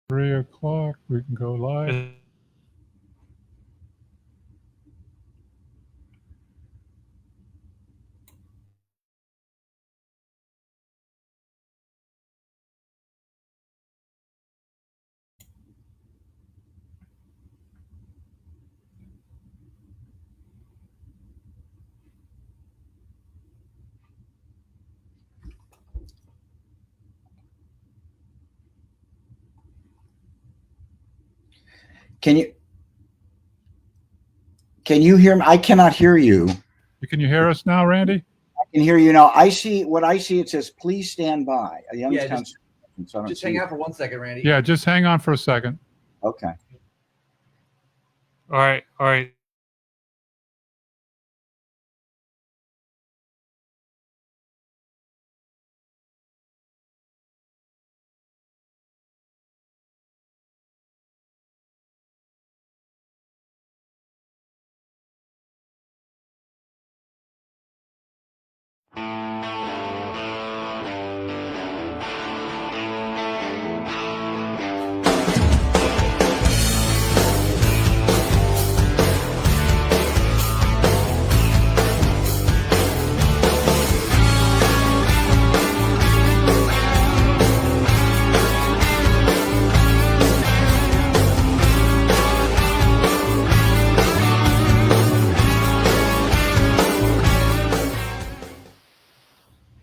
3 o'clock. We can go live. Can you hear me? I cannot hear you. Can you hear us now, Randy? I can hear you now. I see what I see. It says, "Please stand by." A Youngstown. Just hang out for 1 second, Randy. Yeah, just hang on for a second. Okay. All right.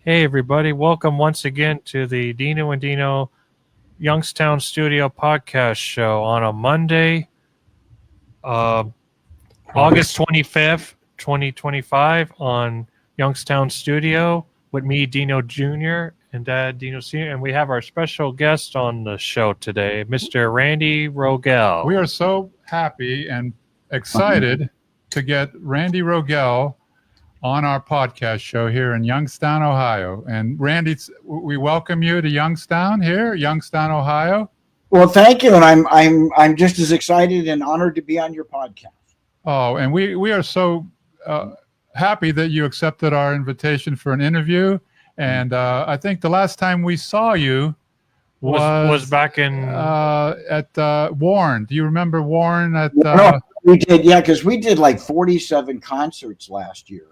Hey, everybody. Welcome once again to the Dino and Dino Youngstown Studio podcast show on a Monday, August 25th, 2025 on Youngstown Studio with me, Dino Jr., and Dad, Dino Sr., and we have our special guest on the show today, Mr. Randy Rogel. We are so happy and excited to get Randy Rogel on our podcast show here in Youngstown, Ohio. And Randy, we welcome you to Youngstown, Ohio. Well, thank you, and I'm just as excited and honored to be on your podcast. Oh, and we are so happy that you accepted our invitation for an interview. And I think the last time we saw you was back in at Warren. Do you remember Warren? No, we did, yeah, because we did like 47 concerts last year.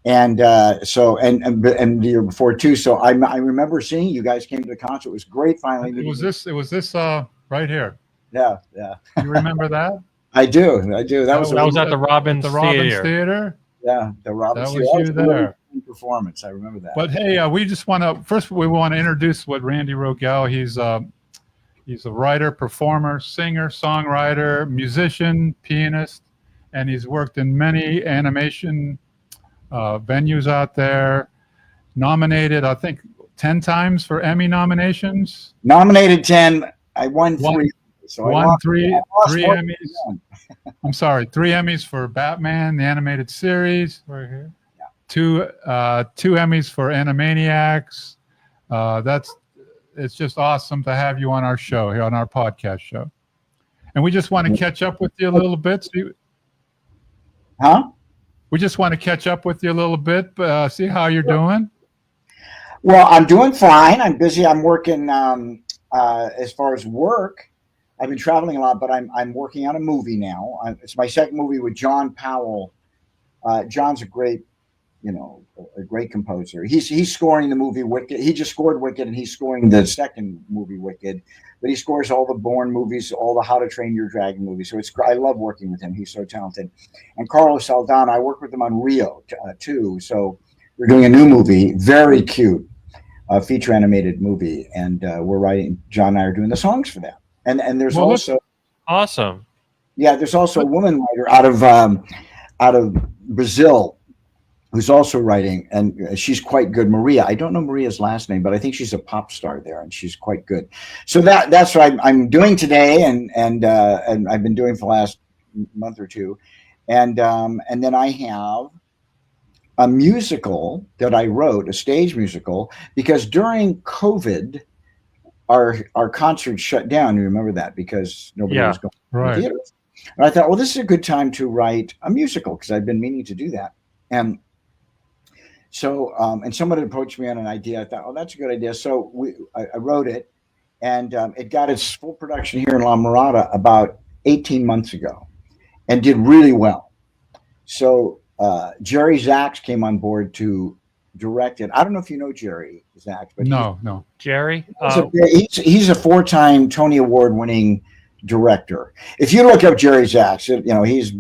And and the year before too. So I remember seeing you guys came to the concert. It was great. Finally, it was this right here. Yeah. You remember that? I do. That was at the Robbins Theater. Yeah, the Robbins Theater. That was you there. Performance. I remember that. But hey, we just want to introduce what Randy Rogel. He's a writer, performer, singer, songwriter, musician, pianist, and he's worked in many animation venues out there. Nominated, I think, 10 times for Emmy nominations. Nominated 10. I won 3. So won three Emmys. I'm sorry, 3 Emmys for Batman, the animated series. Right here. Yeah. 2 Emmys for Animaniacs. It's just awesome to have you on our show here on our podcast show. And we just want to catch up with you a little bit. We just want to catch up with you a little bit, see how you're doing. Well, I'm doing fine. I'm busy. I'm working as far as work. I've been traveling a lot, but I'm working on a movie now. It's my second movie with John Powell. John's a great composer. He's scoring the movie Wicked. He just scored Wicked, and he's scoring the second movie Wicked. But he scores all the Bourne movies, all the How to Train Your Dragon movies. So I love working with him. He's so talented. And Carlos Saldana, I work with him on Rio too. So we're doing a new movie, very cute, feature animated movie, and we're writing. John and I are doing the songs for that. And there's also awesome. Yeah, there's also a woman writer out of Brazil who's also writing, and she's quite good. Maria, I don't know Maria's last name, but I think she's a pop star there, and she's quite good. So that's what I'm doing today, and I've been doing for the last month or two, and then I have a musical that I wrote, a stage musical, because during COVID, our concerts shut down. You remember that because nobody was going to the theaters. And I thought, well, this is a good time to write a musical because I've been meaning to do that. And so, and someone had approached me on an idea. I thought, oh, that's a good idea. So I wrote it, and it got its full production here in La Mirada about 18 months ago, and did really well. So Jerry Zaks came on board to direct it. I don't know if you know Jerry Zaks, but No. Jerry. he's a four-time Tony Award-winning director. If you look up Jerry Zaks, he's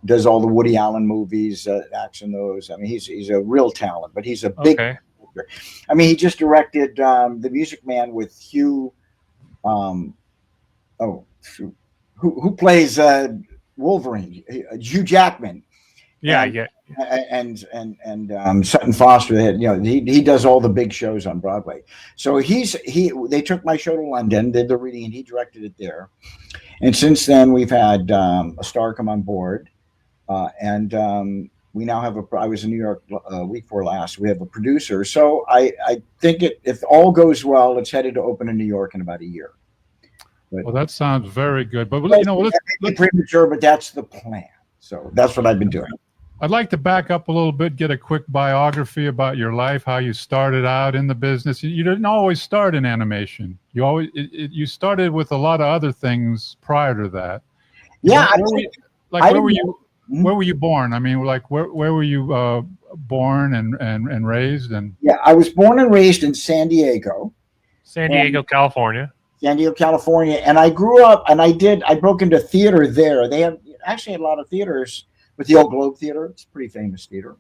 does all the Woody Allen movies, acts in those. I mean, he's a real talent, but he's a big. Okay. I mean, he just directed The Music Man with Hugh. Who plays Wolverine? Hugh Jackman. Yeah. And Sutton Foster. He does all the big shows on Broadway. So they took my show to London, did the reading, and he directed it there. And since then, we've had a star come on board, and we now have I was in New York week before last. We have a producer. So I think if all goes well, it's headed to open in New York in about a year. Well, that sounds very good. But let's premature, but that's the plan. So that's what I've been doing. I'd like to back up a little bit, get a quick biography about your life, how you started out in the business. You didn't always start in animation. You started with a lot of other things prior to that. Yeah. Where were you born? I mean, like where were you born and raised? And yeah, I was born and raised in San Diego, California. San Diego, California, and I grew up and I broke into theater there. They actually had a lot of theaters, with the Old Globe Theater. It's a pretty famous theater,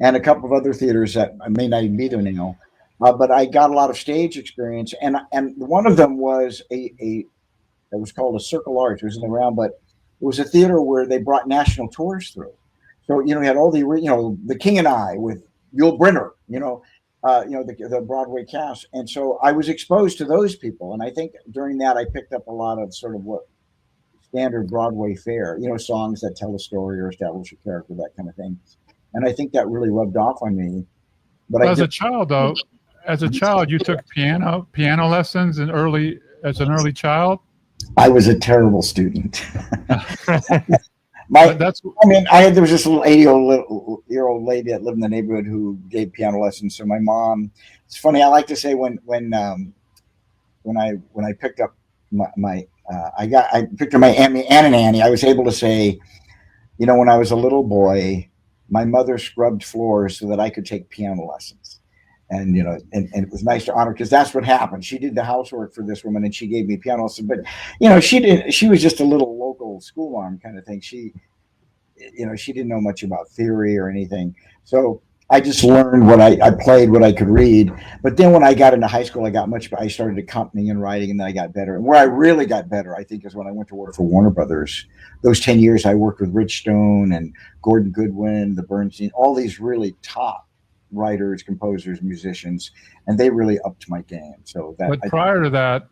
and a couple of other theaters that I may not even be there now. But I got a lot of stage experience, and one of them was it was called a Circle Arts. It wasn't around, but it was a theater where they brought national tours through. So we had all The King and I with Yul Brynner, the Broadway cast, and so I was exposed to those people, and I think during that I picked up a lot of sort of what standard Broadway fare, songs that tell a story or establish a character, that kind of thing, and I think that really rubbed off on me. But as a child, you took piano lessons as an early child. I was a terrible student. There was this little 80-year-old lady that lived in the neighborhood who gave piano lessons. So my mom, it's funny. I like to say when I picked up I picked up my Aunt and Annie. I was able to say, when I was a little boy, my mother scrubbed floors so that I could take piano lessons. And and it was nice to honor, because that's what happened. She did the housework for this woman, and she gave me piano lessons. But she was just a little local schoolmarm kind of thing. She didn't know much about theory or anything. So I just learned I played what I could read. But then when I got into high school, I started accompanying and writing, and then I got better. And where I really got better, I think, is when I went to work for Warner Brothers. Those 10 years I worked with Rich Stone and Gordon Goodwin, the Bernstein, all these really top writers, composers, musicians, and they really upped my game. But prior to that,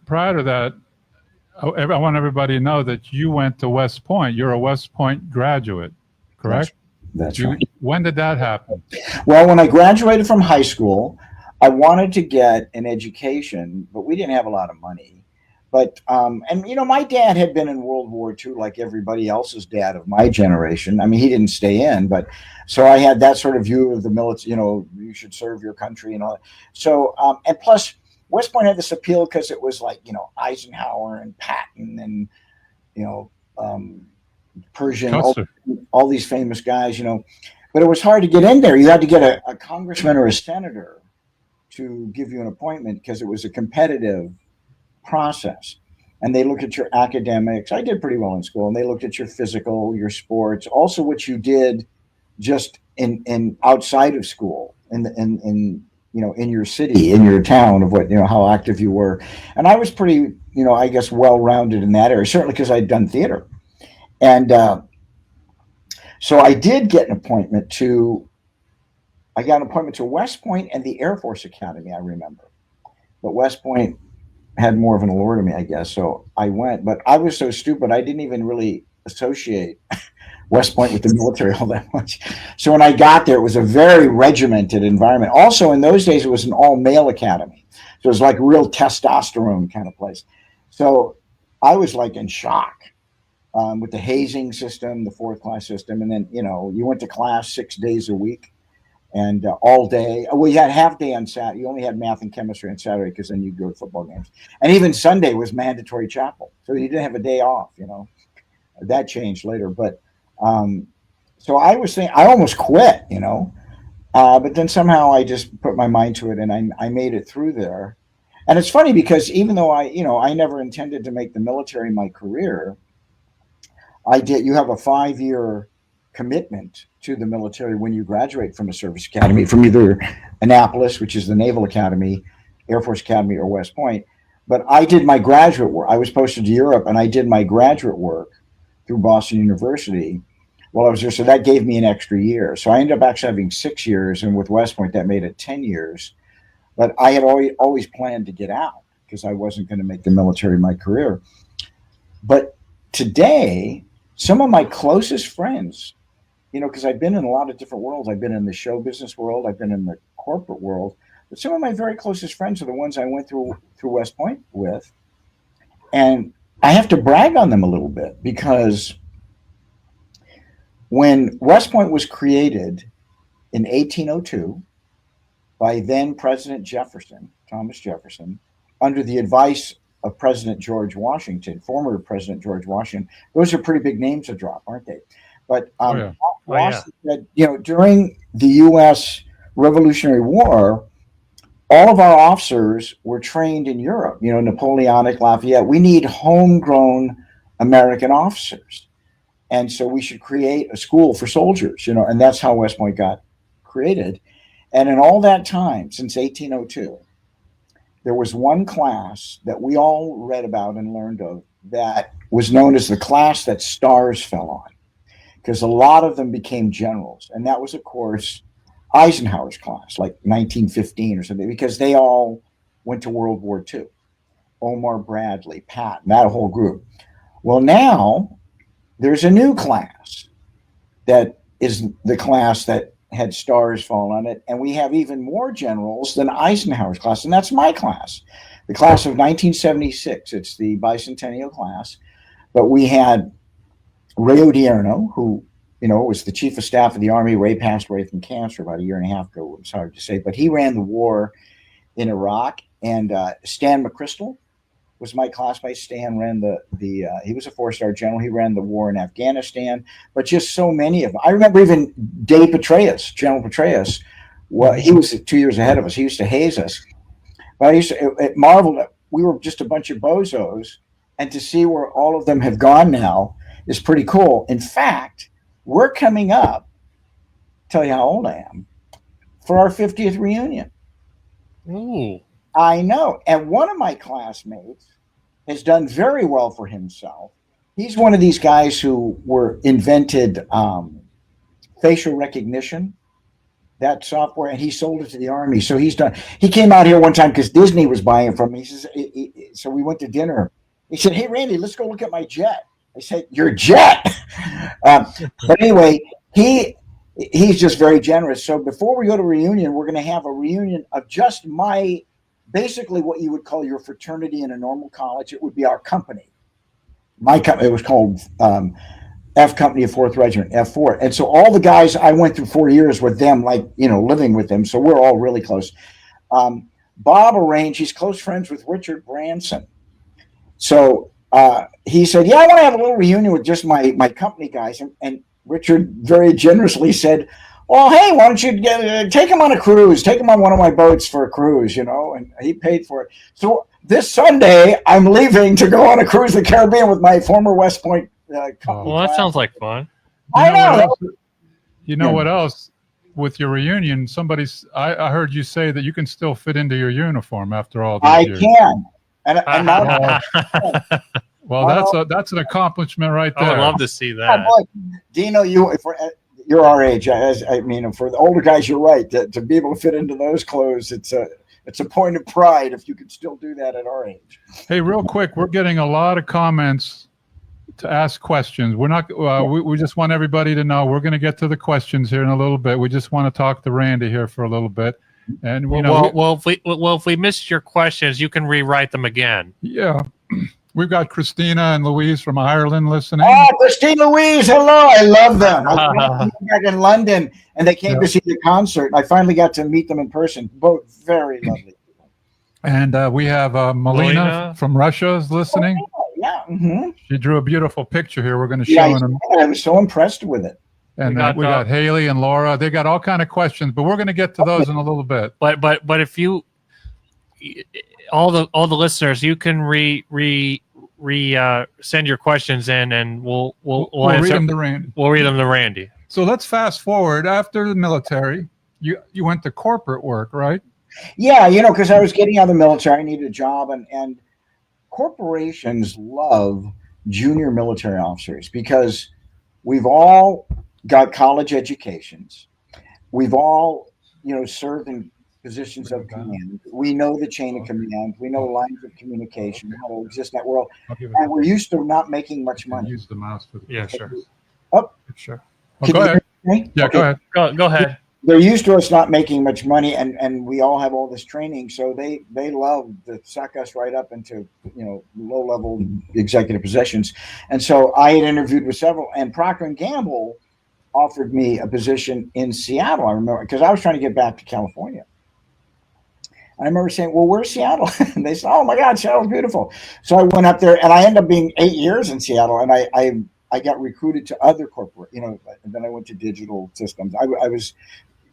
I want everybody to know that you went to West Point. You're a West Point graduate, correct? That's right. When did that happen? Well, when I graduated from high school, I wanted to get an education, but we didn't have a lot of money. But my dad had been in World War II like everybody else's dad of my generation. I mean, he didn't stay in, but so I had that sort of view of the military. You should serve your country and all that. So and plus, West Point had this appeal because it was like Eisenhower and Patton and Pershing, all these famous guys. But it was hard to get in there. You had to get a congressman or a senator to give you an appointment because it was a competitive process, and they looked at your academics. I did pretty well in school, and they looked at your physical, your sports, also what you did just in outside of school, in your city, in your town, of what how active you were. And I was pretty I guess well-rounded in that area, certainly because I'd done theater. And so I did get an appointment to West Point and the Air Force Academy, I remember, but West Point had more of an allure to me, I guess. So I went, but I was so stupid. I didn't even really associate West Point with the military all that much. So when I got there, it was a very regimented environment. Also, in those days, it was an all-male academy. So it was like a real testosterone kind of place. So I was like in shock with the hazing system, the fourth class system. And then, you went to class 6 days a week. and all day. We had half day on Saturday. You only had math and chemistry on Saturday because then you'd go to football games. And even Sunday was mandatory chapel, so you didn't have a day off. That changed later. But so I was saying I almost quit. But then somehow I just put my mind to it, and I made it through there. And it's funny because even though I never intended to make the military my career, I did. You have a 5-year commitment to the military when you graduate from a service academy, from either Annapolis, which is the Naval Academy, Air Force Academy, or West Point. But I did my graduate work. I was posted to Europe, and I did my graduate work through Boston University while I was there. So that gave me an extra year. So I ended up actually having 6 years, and with West Point, that made it 10 years. But I had always planned to get out because I wasn't going to make the military my career. But today, some of my closest friends, because I've been in a lot of different worlds. I've been in the show business world. I've been in the corporate world. But some of my very closest friends are the ones I went through West Point with. And I have to brag on them a little bit because when West Point was created in 1802 by then President Thomas Jefferson, under the advice of President George Washington, former President George Washington, those are pretty big names to drop, aren't they? But Washington said, during the U.S. Revolutionary War, all of our officers were trained in Europe, Napoleonic, Lafayette. We need homegrown American officers. And so we should create a school for soldiers, and that's how West Point got created. And in all that time, since 1802, there was one class that we all read about and learned of that was known as the class that stars fell on, because a lot of them became generals. And that was, of course, Eisenhower's class, like 1915 or something, because they all went to World War II. Omar Bradley, Patton, that whole group. Well, now there's a new class that is the class that had stars fall on it. And we have even more generals than Eisenhower's class. And that's my class, the class of 1976. It's the bicentennial class. But we had Ray Odierno, who, was the chief of staff of the Army. Ray passed away from cancer about a year and a half ago. It's hard to say. But he ran the war in Iraq. And Stan McChrystal was my classmate. Stan ran he was a 4-star general. He ran the war in Afghanistan, but just so many of them. I remember even Dave Petraeus, General Petraeus. Well, he was 2 years ahead of us. He used to haze us. But it marveled that we were just a bunch of bozos, and to see where all of them have gone now is pretty cool. In fact, we're coming up, tell you how old I am, for our 50th reunion. Ooh. I know. And one of my classmates has done very well for himself. He's one of these guys who invented facial recognition, that software, and he sold it to the Army. So he came out here one time because Disney was buying it from me. He says, so we went to dinner. He said, "Hey, Randy, let's go look at my jet." I said, "Your jet?" But anyway, he's just very generous. So before we go to reunion, we're going to have a reunion of just basically what you would call your fraternity in a normal college. It would be our company. My company, it was called F Company of 4th Regiment, F4. And so all the guys, I went through 4 years with them, living with them. So we're all really close. Bob arranged, he's close friends with Richard Branson. So he said, "Yeah, I want to have a little reunion with just my company guys." And Richard very generously said, "Well, hey, why don't you take him on a cruise? Take him on one of my boats for a cruise, And he paid for it. So this Sunday, I'm leaving to go on a cruise to the Caribbean with my former West Point company. Well, that sounds like fun. I know. You know what else? With your reunion, I heard you say that you can still fit into your uniform after all these years. I can. And now, well, that's an accomplishment right there. I would love to see that. Dino, you're our age. For the older guys, you're right. To be able to fit into those clothes, it's a point of pride if you can still do that at our age. Hey, real quick, we're getting a lot of comments to ask questions. We're not. We just want everybody to know we're going to get to the questions here in a little bit. We just want to talk to Randy here for a little bit. And if we missed your questions, you can rewrite them again. Yeah. We've got Christina and Louise from Ireland listening. Oh, Christine Louise, hello. I love them. I met them back in London, and they came to see the concert. I finally got to meet them in person. Both very lovely. And we have Melina from Russia is listening. Oh, yeah. Mm-hmm. She drew a beautiful picture here. We're going to show them. I was so impressed with it. And we got Haley and Laura. They got all kind of questions, but we're going to get to those in a little bit. But if you all the listeners, you can send your questions in, and we'll read them to Randy. We'll read them to Randy. So let's fast forward. After the military, you went to corporate work, right? Yeah, because I was getting out of the military. I needed a job, and corporations love junior military officers because we've all got college educations. We've all, served in positions of command. We know the chain of command. We know lines of communication, how to exist in that world. And we're used to not making much money. Use the mouse for the sure. Oh, sure. Go ahead. Yeah, okay. Go ahead. They're used to us not making much money, and we all have all this training, so they love to suck us right up into low-level executive positions. And so I had interviewed with several, and Procter & Gamble offered me a position in Seattle. I remember because I was trying to get back to California. And I remember saying, "Well, where's Seattle?" And they said, "Oh my God, Seattle's beautiful." So I went up there, and I ended up being 8 years in Seattle, and I got recruited to other corporate, and then I went to digital systems. I was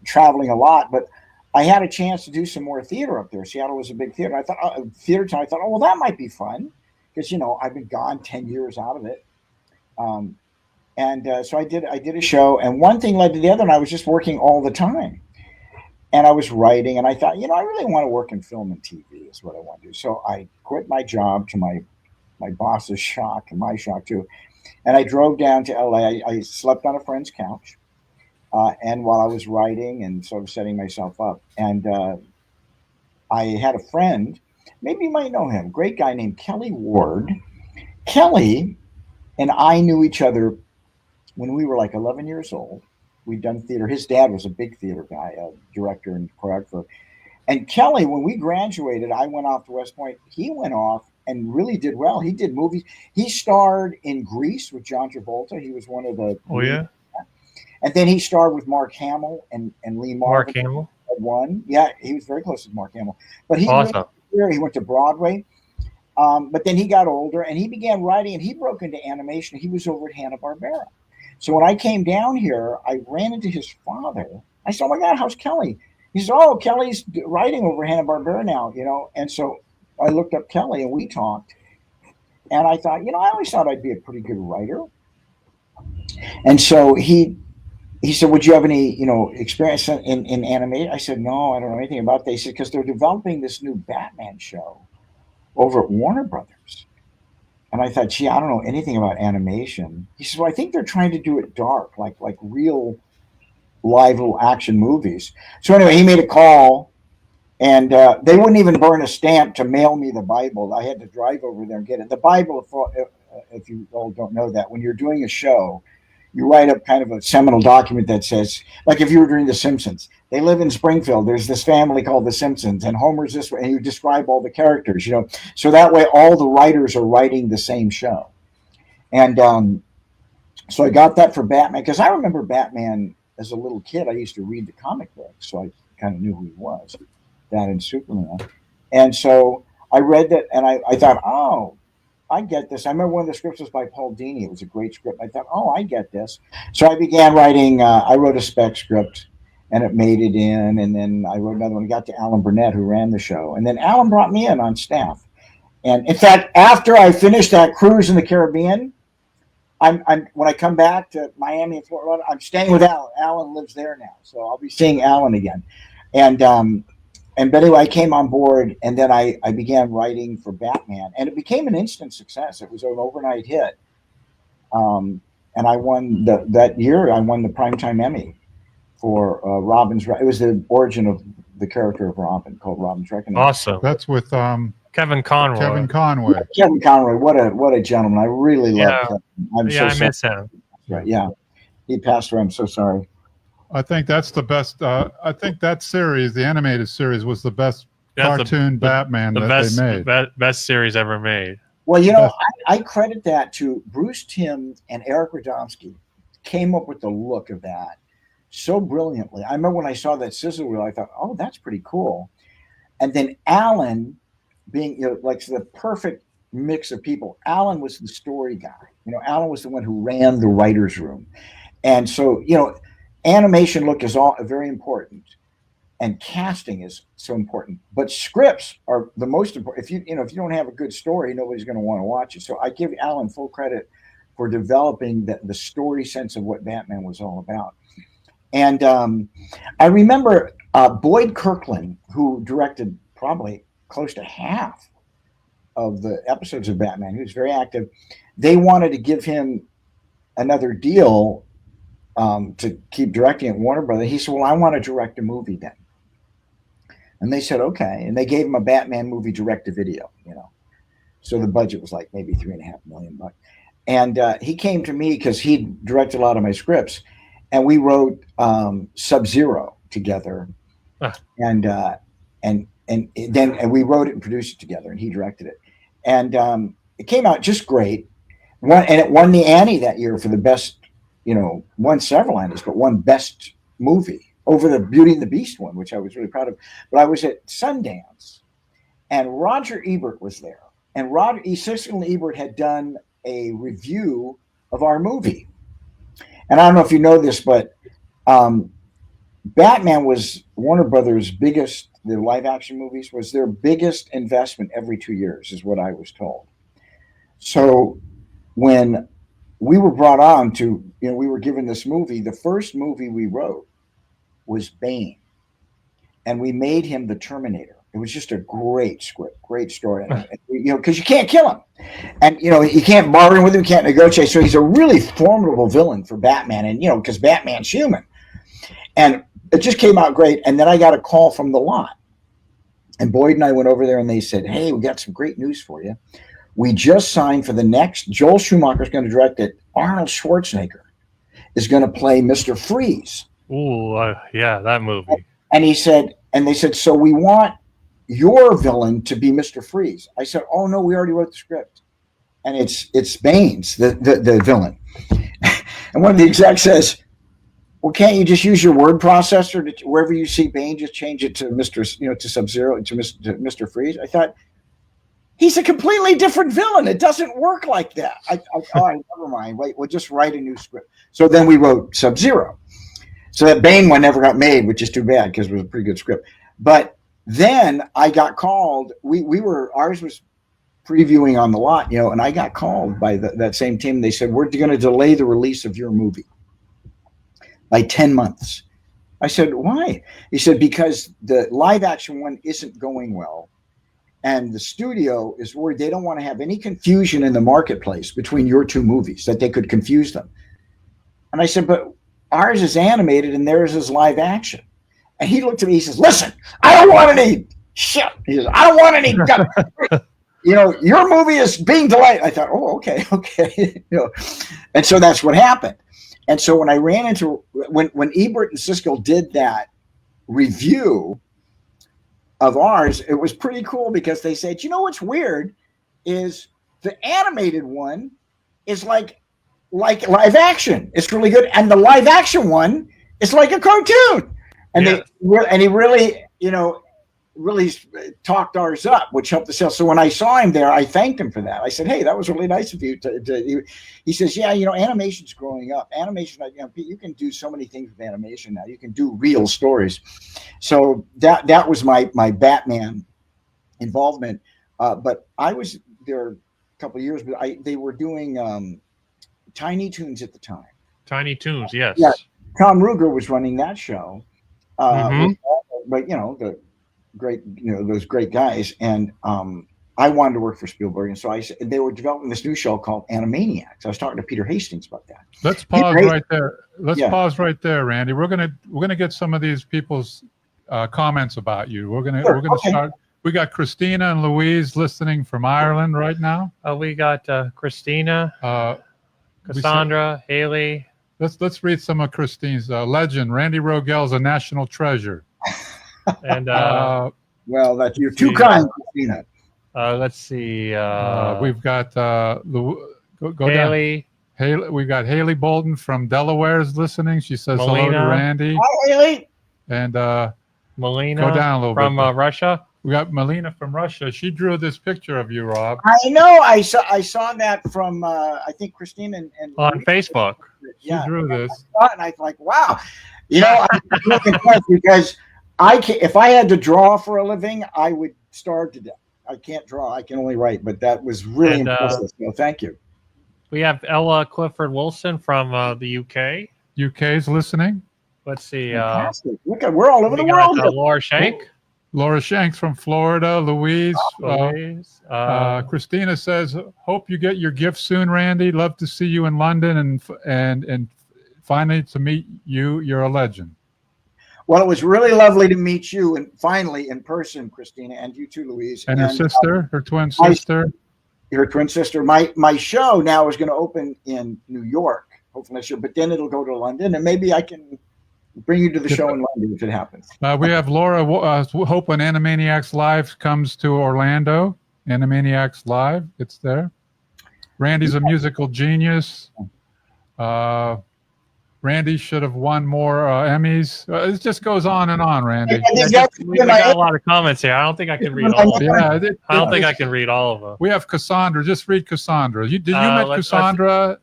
traveling a lot, but I had a chance to do some more theater up there. Seattle was a big theater. I thought theater time. I thought, oh well, that might be fun because I've been gone 10 years out of it. So I did a show, and one thing led to the other, and I was just working all the time. And I was writing, and I thought, I really want to work in film and TV is what I want to do. So I quit my job to my boss's shock and my shock too. And I drove down to LA. I slept on a friend's couch. And while I was writing and sort of setting myself up, and I had a friend, maybe you might know him, great guy named Kelly Ward. Kelly and I knew each other when we were like 11 years old. We'd done theater. His dad was a big theater guy, a director and choreographer. And Kelly, when we graduated, I went off to West Point. He went off and really did well. He did movies. He starred in Grease with John Travolta. He was one of the. Oh, yeah. And then he starred with Mark Hamill and Lee Marvin. Mark Hamill? One. Yeah, he was very close to Mark Hamill. But he went to Broadway. But then he got older and he began writing, and he broke into animation. He was over at Hanna-Barbera. So when I came down here, I ran into his father. I said, "Oh my God, how's Kelly?" He said, "Oh, Kelly's writing over Hanna-Barbera now, And so I looked up Kelly and we talked. And I thought, I always thought I'd be a pretty good writer. And so he said, "Would you have any, experience in animation?" I said, "No, I don't know anything about that." He said, "Because they're developing this new Batman show over at Warner Brothers." And I thought, "Gee, I don't know anything about animation." He says, "Well, I think they're trying to do it dark, like real live little action movies." So anyway, he made a call, and they wouldn't even burn a stamp to mail me the Bible. I had to drive over there and get it. The Bible, if you all don't know that, when you're doing a show, you write up kind of a seminal document that says, like if you were doing The Simpsons, they live in Springfield. There's this family called The Simpsons, and Homer's this way, and you describe all the characters, So that way, all the writers are writing the same show. And so I got that for Batman, because I remember Batman as a little kid. I used to read the comic books, so I kind of knew who he was, that and Superman. And so I read that, and I thought, oh, I get this. I remember one of the scripts was by Paul Dini. It was a great script. I thought, oh, I get this. So I began writing. I wrote a spec script, and it made it in. And then I wrote another one. I got to Alan Burnett, who ran the show. And then Alan brought me in on staff. And in fact, after I finished that cruise in the Caribbean, I'm when I come back to Miami and Florida, I'm staying with Alan. Alan lives there now, so I'll be seeing Alan again. But anyway, I came on board, and then I began writing for Batman, and it became an instant success. It was an overnight hit, and I won that year. I won the Primetime Emmy for Robin's. It was the origin of the character of Robin, called Robin's Reckoning. Awesome. That's with Kevin Conroy. Kevin Conroy. Kevin Conroy. What a gentleman. I really love Kevin. I miss him. Right. Yeah, he passed away. I'm so sorry. I think that's the best. I think that series, the animated series, was the best cartoon Batman that they made. Best series ever made. Well, I credit that to Bruce Timm and Eric Radomski came up with the look of that so brilliantly. I remember when I saw that sizzle reel, I thought, oh, that's pretty cool. And then Alan being like the perfect mix of people. Alan was the story guy. Alan was the one who ran the writer's room. And so, animation look is all very important. And casting is so important, but scripts are the most important. If you don't have a good story, nobody's going to want to watch it. So I give Alan full credit for developing the story sense of what Batman was all about. And I remember Boyd Kirkland, who directed probably close to half of the episodes of Batman, who's very active. They wanted to give him another deal to keep directing at Warner Brothers. He said, well, I want to direct a movie then. And they said, okay. And they gave him a Batman movie direct-to-video, So the budget was like maybe $3.5 million. And he came to me because he directed a lot of my scripts. And we wrote Sub-Zero together. And we wrote it and produced it together. And he directed it. And it came out just great. It won the Annie that year for the best, won several Annies, but won best movie over the Beauty and the Beast one, which I was really proud of. But I was at Sundance, and Roger Ebert was there. And Siskel and Ebert had done a review of our movie. And I don't know if you know this, but Batman was Warner Brothers' biggest, the live-action movies, was their biggest investment every 2 years, is what I was told. So when we were brought on to, we were given this movie, the first movie we wrote was Bane, and we made him the Terminator. It was just a great script, great story, because you can't kill him, and you can't bargain with him, you can't negotiate. So he's a really formidable villain for Batman, and because Batman's human, and it just came out great. And then I got a call from the lot, and Boyd and I went over there, and they said, "Hey, we got some great news for you. We just signed for the next. Joel Schumacher's going to direct it. Arnold Schwarzenegger is going to play Mr. Freeze." Ooh, yeah, that movie. And they said, so we want your villain to be Mr. Freeze. I said, oh no, we already wrote the script, and it's Bane's the villain. And one of the execs says, well, can't you just use your word processor to wherever you see Bane, just change it to Mr. To Sub-Zero, to Mr. Freeze? I thought, he's a completely different villain. It doesn't work like that. Never mind. Wait, we'll just write a new script. So then we wrote Sub-Zero. So that Bane one never got made, which is too bad because it was a pretty good script. But then I got called. Ours was previewing on the lot, and I got called by that same team. They said, we're going to delay the release of your movie by 10 months. I said, why? He said, because the live action one isn't going well. And the studio is worried they don't want to have any confusion in the marketplace between your two movies, that they could confuse them. And I said, but ours is animated and theirs is live action. And he looked at me, he says, listen, I don't want any shit. He says, I don't want any, your movie is being delayed. I thought, oh, okay. And so that's what happened. And so when I ran into, when Ebert and Siskel did that review of ours, it was pretty cool because they said, what's weird is the animated one is like live action. It's really good. And the live action one is like a cartoon. And he really, really talked ours up, which helped the sales. So when I saw him there, I thanked him for that. I said, hey, that was really nice of you. He says, yeah, animation's growing up. Animation, you can do so many things with animation now. You can do real stories. So that was my Batman involvement. But I was there a couple of years, but they were doing Tiny Toons at the time. Tiny Toons, yes. Yeah, Tom Ruger was running that show. But the great, those great guys, and I wanted to work for Spielberg, and so they were developing this new show called Animaniacs. I was talking to Peter Hastings about that. Let's pause right there. Pause right there, Randy. We're gonna get some of these people's comments about you. We're gonna start. We got Christina and Louise listening from Ireland right now. We got Christina, Cassandra, Haley. Let's read some of Christine's legend. Randy Rogel's a national treasure. And well, that's you're too kind, Christina. Let's see. We've got go down. Haley, Haley. We've got Haley Bolton from Delaware is listening. She says hello to Melina. Randy. Hi, Haley. And Melina go down a little from bit. Russia. We got Melina from Russia. She drew this picture of you, Rob. I know. I saw that from I think Christine and On Facebook. She drew this. And I was like, wow. I'm really impressed because if I had to draw for a living, I would starve to death. I can't draw. I can only write. But that was really impressive. So thank you. We have Ella Clifford Wilson from the UK. UK's listening. Let's see. Fantastic. Look at we're all over the we world. got Laura Shank. Laura Shanks from Florida. Louise. Christina says, "Hope you get your gift soon, Randy. Love to see you in London and finally to meet you. You're a legend." Well, it was really lovely to meet you and finally in person, Christina, and you too, Louise. And her sister, her twin sister. Your twin sister. My show now is going to open in New York, hopefully next year, but then it'll go to London, and maybe I can bring you to the show in London if it happens. We have Laura. Hope when Animaniacs Live comes to Orlando. Animaniacs Live, it's there. Randy's a musical genius. Randy should have won more Emmys. It just goes on and on, Randy. We got a lot of comments here. I don't think I can read all of them. I don't think I can read all of them. We have Cassandra. Just read Cassandra. Did you met Cassandra?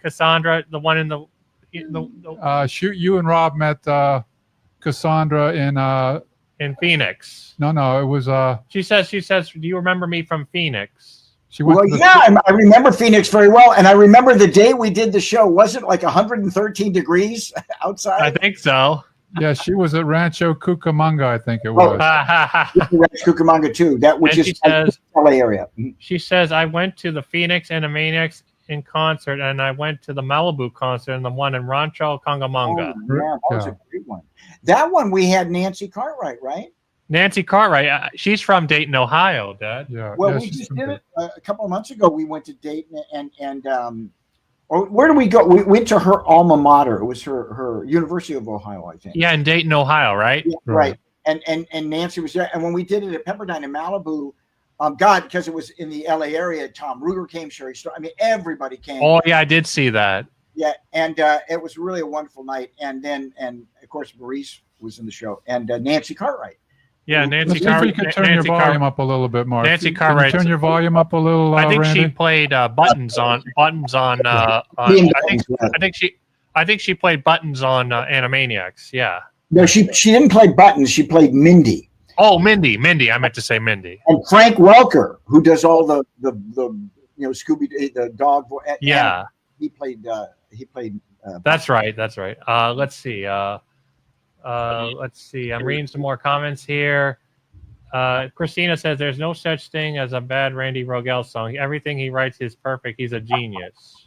Cassandra, the one in the you and Rob met Cassandra in Phoenix. No, it was. She says. Do you remember me from Phoenix? She went I remember Phoenix very well, and I remember the day we did the show. Was it like 113 degrees outside? I think so. Yeah, she was at Rancho Cucamonga, I think it was. Cucamonga too. Which is the LA area. She says I went to the Phoenix Animaniacs in concert, and I went to the Malibu concert and the one in Rancho Cucamonga. Oh, yeah, that was a great one. That one we had Nancy Cartwright, right? Nancy Cartwright, she's from Dayton, Ohio, Dad. Yeah. Well, we just did it a couple of months ago. We went to Dayton and where did we go? We went to her alma mater. It was her University of Ohio, I think. Yeah, in Dayton, Ohio, right? Yeah, right. And Nancy was there. And when we did it at Pepperdine in Malibu, because it was in the LA area, Tom Ruger came, Sherry Starr. I mean, everybody came. Oh, yeah, I did see that. Yeah, and it was really a wonderful night. And of course, Maurice was in the show, and Nancy Cartwright. Yeah, Nancy Cartwright. If you could turn your volume up a little bit more. Nancy Cartwright. Turn your volume up a little. I think Randy? she played buttons on. I think she played buttons on Animaniacs. Yeah. No, she didn't play buttons. She played Mindy. Oh, Mindy. I meant to say Mindy. And Frank Welker, who does all the Scooby the dog voice. Yeah. He played. That's right. Let's see. I'm reading some more comments here. Christina says there's no such thing as a bad Randy Rogel song. Everything he writes is perfect. He's a genius.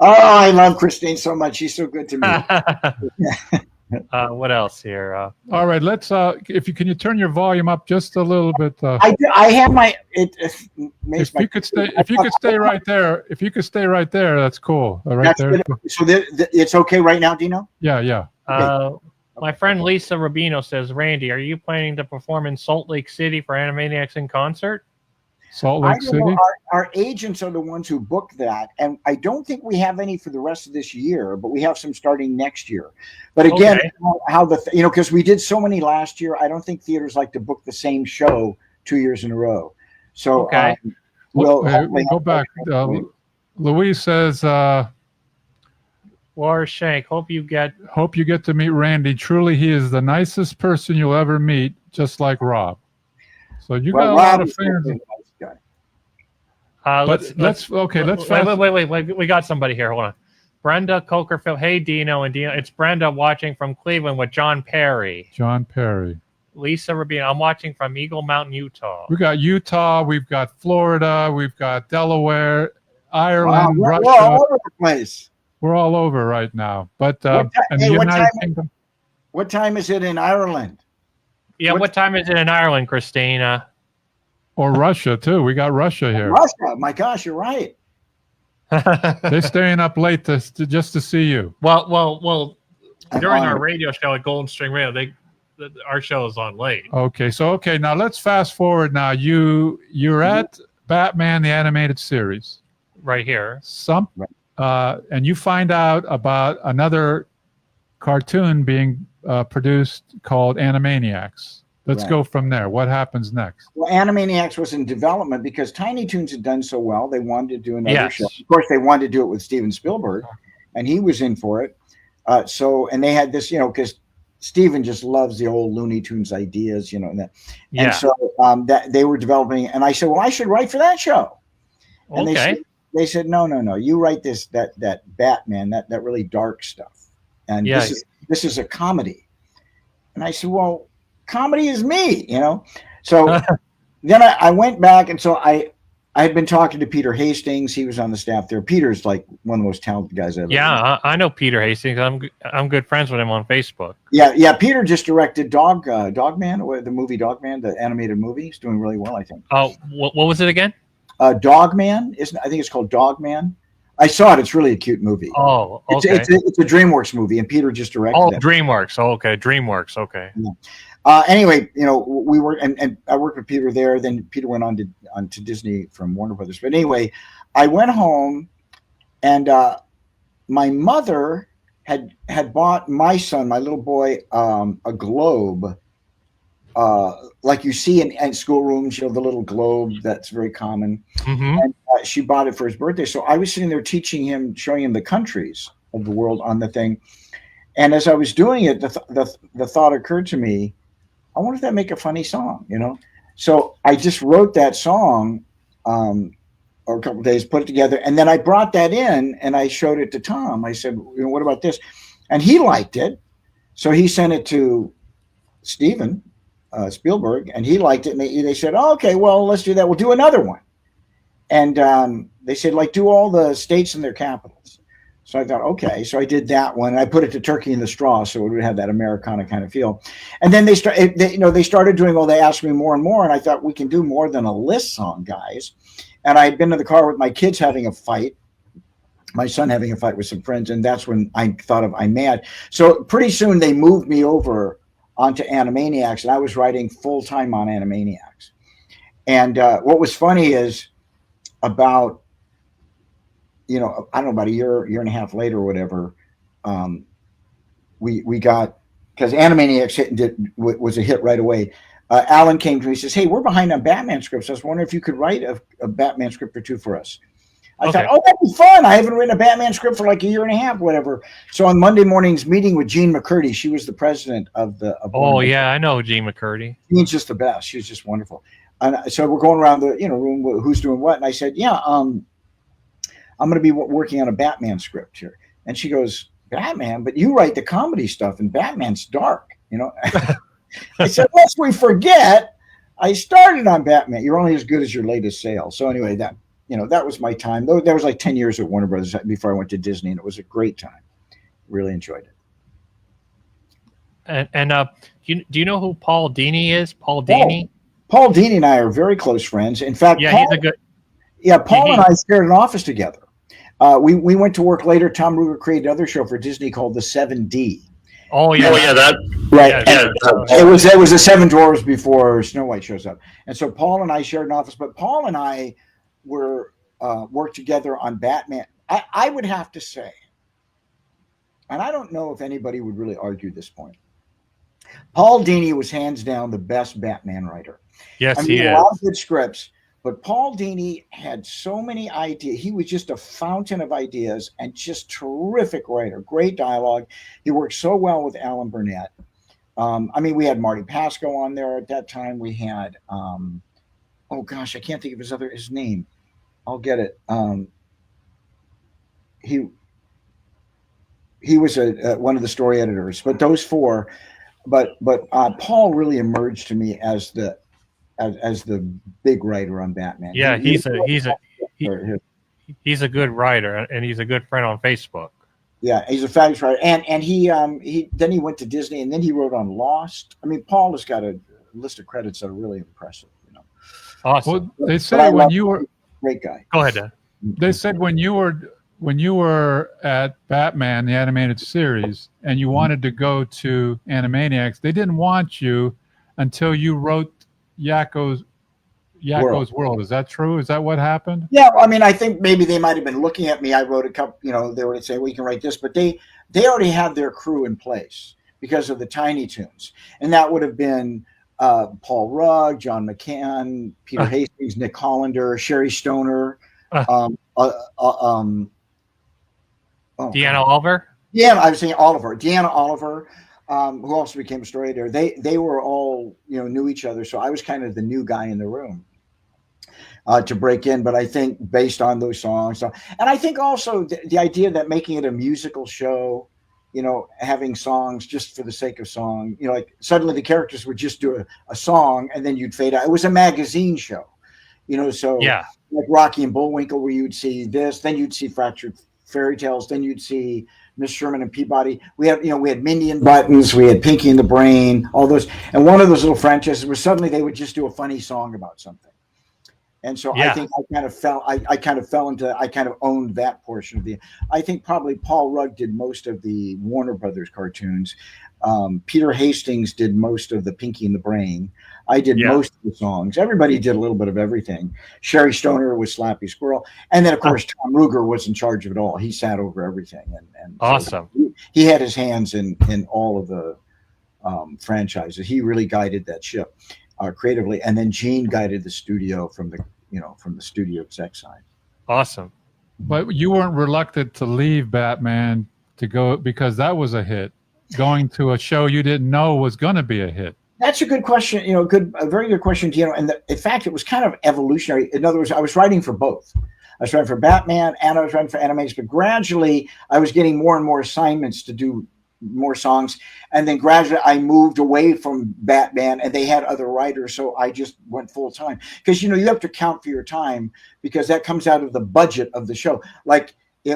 Oh, I love Christine so much. She's so good to me. What else here? All right, let's. Can you turn your volume up just a little bit? I have my. If you could stay right there. If you could stay right there, that's cool. Right there. So it's okay right now, Dino? Yeah. Okay. My friend Lisa Rubino says, Randy, are you planning to perform in Salt Lake City for Animaniacs in concert? Salt Lake City? Our agents are the ones who book that, and I don't think we have any for the rest of this year, but we have some starting next year. But again, because we did so many last year, I don't think theaters like to book the same show 2 years in a row. So we'll go back. Louise says, Laura Shank, hope you get to meet Randy. Truly, he is the nicest person you'll ever meet, just like Rob. So you got a lot of fans. Let's wait. We got somebody here. Hold on. Brenda Cokerfield. Hey, Dino and Dino. It's Brenda watching from Cleveland with John Perry. Lisa Rubino. I'm watching from Eagle Mountain, Utah. We got Utah. We've got Florida. We've got Delaware, Ireland, Russia. We're all over the place. We're all over right now. But the United Kingdom. What time is it in Ireland? Yeah, what time is it in Ireland, Christina? Or Russia, too. We got Russia here. Russia. My gosh, you're right. They're staying up late just to see you. Well. During our radio show at Golden String Radio, our show is on late. Okay, so now let's fast forward. Now you're at Batman the Animated Series. Right here. And you find out about another cartoon being produced called Animaniacs. Let's go from there. What happens next? Well, Animaniacs was in development because Tiny Toons had done so well. They wanted to do another Yes. show. Of course, they wanted to do it with Steven Spielberg, and he was in for it. And they had this, because Steven just loves the old Looney Tunes ideas, and so that they were developing. And I said, well, I should write for that show. And they said, no, you write that Batman, that really dark stuff, and this is a comedy. And I said, well, comedy is me, So then I went back, and so I had been talking to Peter Hastings. He was on the staff there. Peter's like one of the most talented guys I've ever met. I know Peter Hastings. I'm good friends with him on Facebook. Yeah. Peter just directed Dogman, the movie Dogman, the animated movie. He's doing really well, I think. Oh, what was it again? Dogman. I think it's called Dogman. I saw it. It's really a cute movie. Oh, okay. It's a DreamWorks movie, and Peter just directed it. DreamWorks. Oh, okay. DreamWorks. Okay. Yeah. Anyway, we were, and I worked with Peter there. Then Peter went on to Disney from Warner Brothers. But anyway, I went home, and my mother had bought my son, my little boy, a globe, like you see in schoolrooms, the little globe that's very common. Mm-hmm. And she bought it for his birthday. So I was sitting there teaching him, showing him the countries of the world on the thing. And as I was doing it, the thought occurred to me, I wonder if that make a funny song, So I just wrote that song, or a couple of days, put it together, and then I brought that in and I showed it to Tom. I said, what about this? And he liked it, so he sent it to Steven Spielberg, and he liked it. And they said, oh, okay, well, let's do that. We'll do another one. And they said, do all the states and their capitals. So I thought, okay. So I did that one. And I put it to Turkey in the Straw, so it would have that Americana kind of feel. And then they started doing, they asked me more and more. And I thought, we can do more than a list song, guys. And I had been in the car with my kids having a fight, my son having a fight with some friends. And that's when I thought of I'm Mad. So pretty soon they moved me over onto Animaniacs, and I was writing full time on Animaniacs. And what was funny is about, I don't know, about a year and a half later or whatever, we got, because Animaniacs was a hit right away. Alan came to me and says, hey, we're behind on Batman scripts. I was wondering if you could write a Batman script or two for us. I thought, that'd be fun. I haven't written a Batman script for like a year and a half, whatever. So on Monday morning's meeting with Jean McCurdy, she was the president of I know Jean McCurdy. Jean's just the best. She's just wonderful. And so we're going around the room, who's doing what? And I said, I'm going to be working on a Batman script here. And she goes, Batman? But you write the comedy stuff, and Batman's dark, I said, lest we forget, I started on Batman. You're only as good as your latest sale. So anyway, that was my time. That was like 10 years at Warner Brothers before I went to Disney, and it was a great time. Really enjoyed it. And do you know who Paul Dini is? Paul Dini? Paul Dini and I are very close friends. In fact, he's a good. Yeah, Paul and I shared an office together. We went to work later. Tom Ruger created another show for Disney called The 7D. Oh yeah, that right. Yeah, it was the Seven Dwarfs before Snow White shows up, and so Paul and I shared an office. But Paul and I were worked together on Batman. I would have to say, and I don't know if anybody would really argue this point, Paul Dini was hands down the best Batman writer. Yes, he is. A lot of good scripts. But Paul Dini had so many ideas. He was just a fountain of ideas and just terrific writer, great dialogue. He worked so well with Alan Burnett. We had Marty Pasco on there at that time. We had, I can't think of his name. I'll get it. He was one of the story editors. But those four. But Paul really emerged to me as the big writer on Batman. Yeah, he's a good writer, and he's a good friend on Facebook. Yeah, he's a fabulous writer, and he then he went to Disney, and then he wrote on Lost. Paul has got a list of credits that are really impressive. Awesome. Well, they say when you were great guy. Go ahead, Dan. They said when you were when you were at Batman, the animated series, and you wanted to go to Animaniacs, they didn't want you until you wrote Yakko's World. Is that true? Is that what happened? Yeah, I mean, I think maybe they might have been looking at me. I wrote a couple, they would say, well, you can write this, but they already had their crew in place because of the Tiny Toons. And that would have been Paul Rugg, John McCann, Peter Hastings, Nick Hollander, Sherry Stoner, Deanna Oliver? Yeah, I was saying Oliver. Deanna Oliver, who also became a story editor. They were all, knew each other. So I was kind of the new guy in the room. To break in, but I think based on those songs, and I think also the idea that making it a musical show, having songs just for the sake of song, like suddenly the characters would just do a song and then you'd fade out. It was a magazine show, so yeah, like Rocky and Bullwinkle, where you'd see this, then you'd see Fractured Fairy Tales, then you'd see Miss Sherman and Peabody. We had Mindy and Buttons, we had Pinky and the Brain, all those, and one of those little franchises was suddenly they would just do a funny song about something. And so I think I kind of owned that portion of I think probably Paul Rugg did most of the Warner Brothers cartoons. Peter Hastings did most of the Pinky and the Brain. I did most of the songs. Everybody did a little bit of everything. Sherry Stoner was Slappy Squirrel. And then, of course, Tom Ruger was in charge of it all. He sat over everything. And awesome. So he had his hands in all of the franchises. He really guided that ship. Creatively, and then Gene guided the studio from the studio exec side. Awesome. But you weren't reluctant to leave Batman to go because that was a hit. Going to a show you didn't know was going to be a hit. That's a good question. A very good question, And in fact, it was kind of evolutionary. In other words, I was writing for both. I was writing for Batman and I was writing for Animaniacs, but gradually I was getting more and more assignments to do more songs, and then gradually I moved away from Batman and they had other writers, so I just went full time because you have to count for your time because that comes out of the budget of the show. Like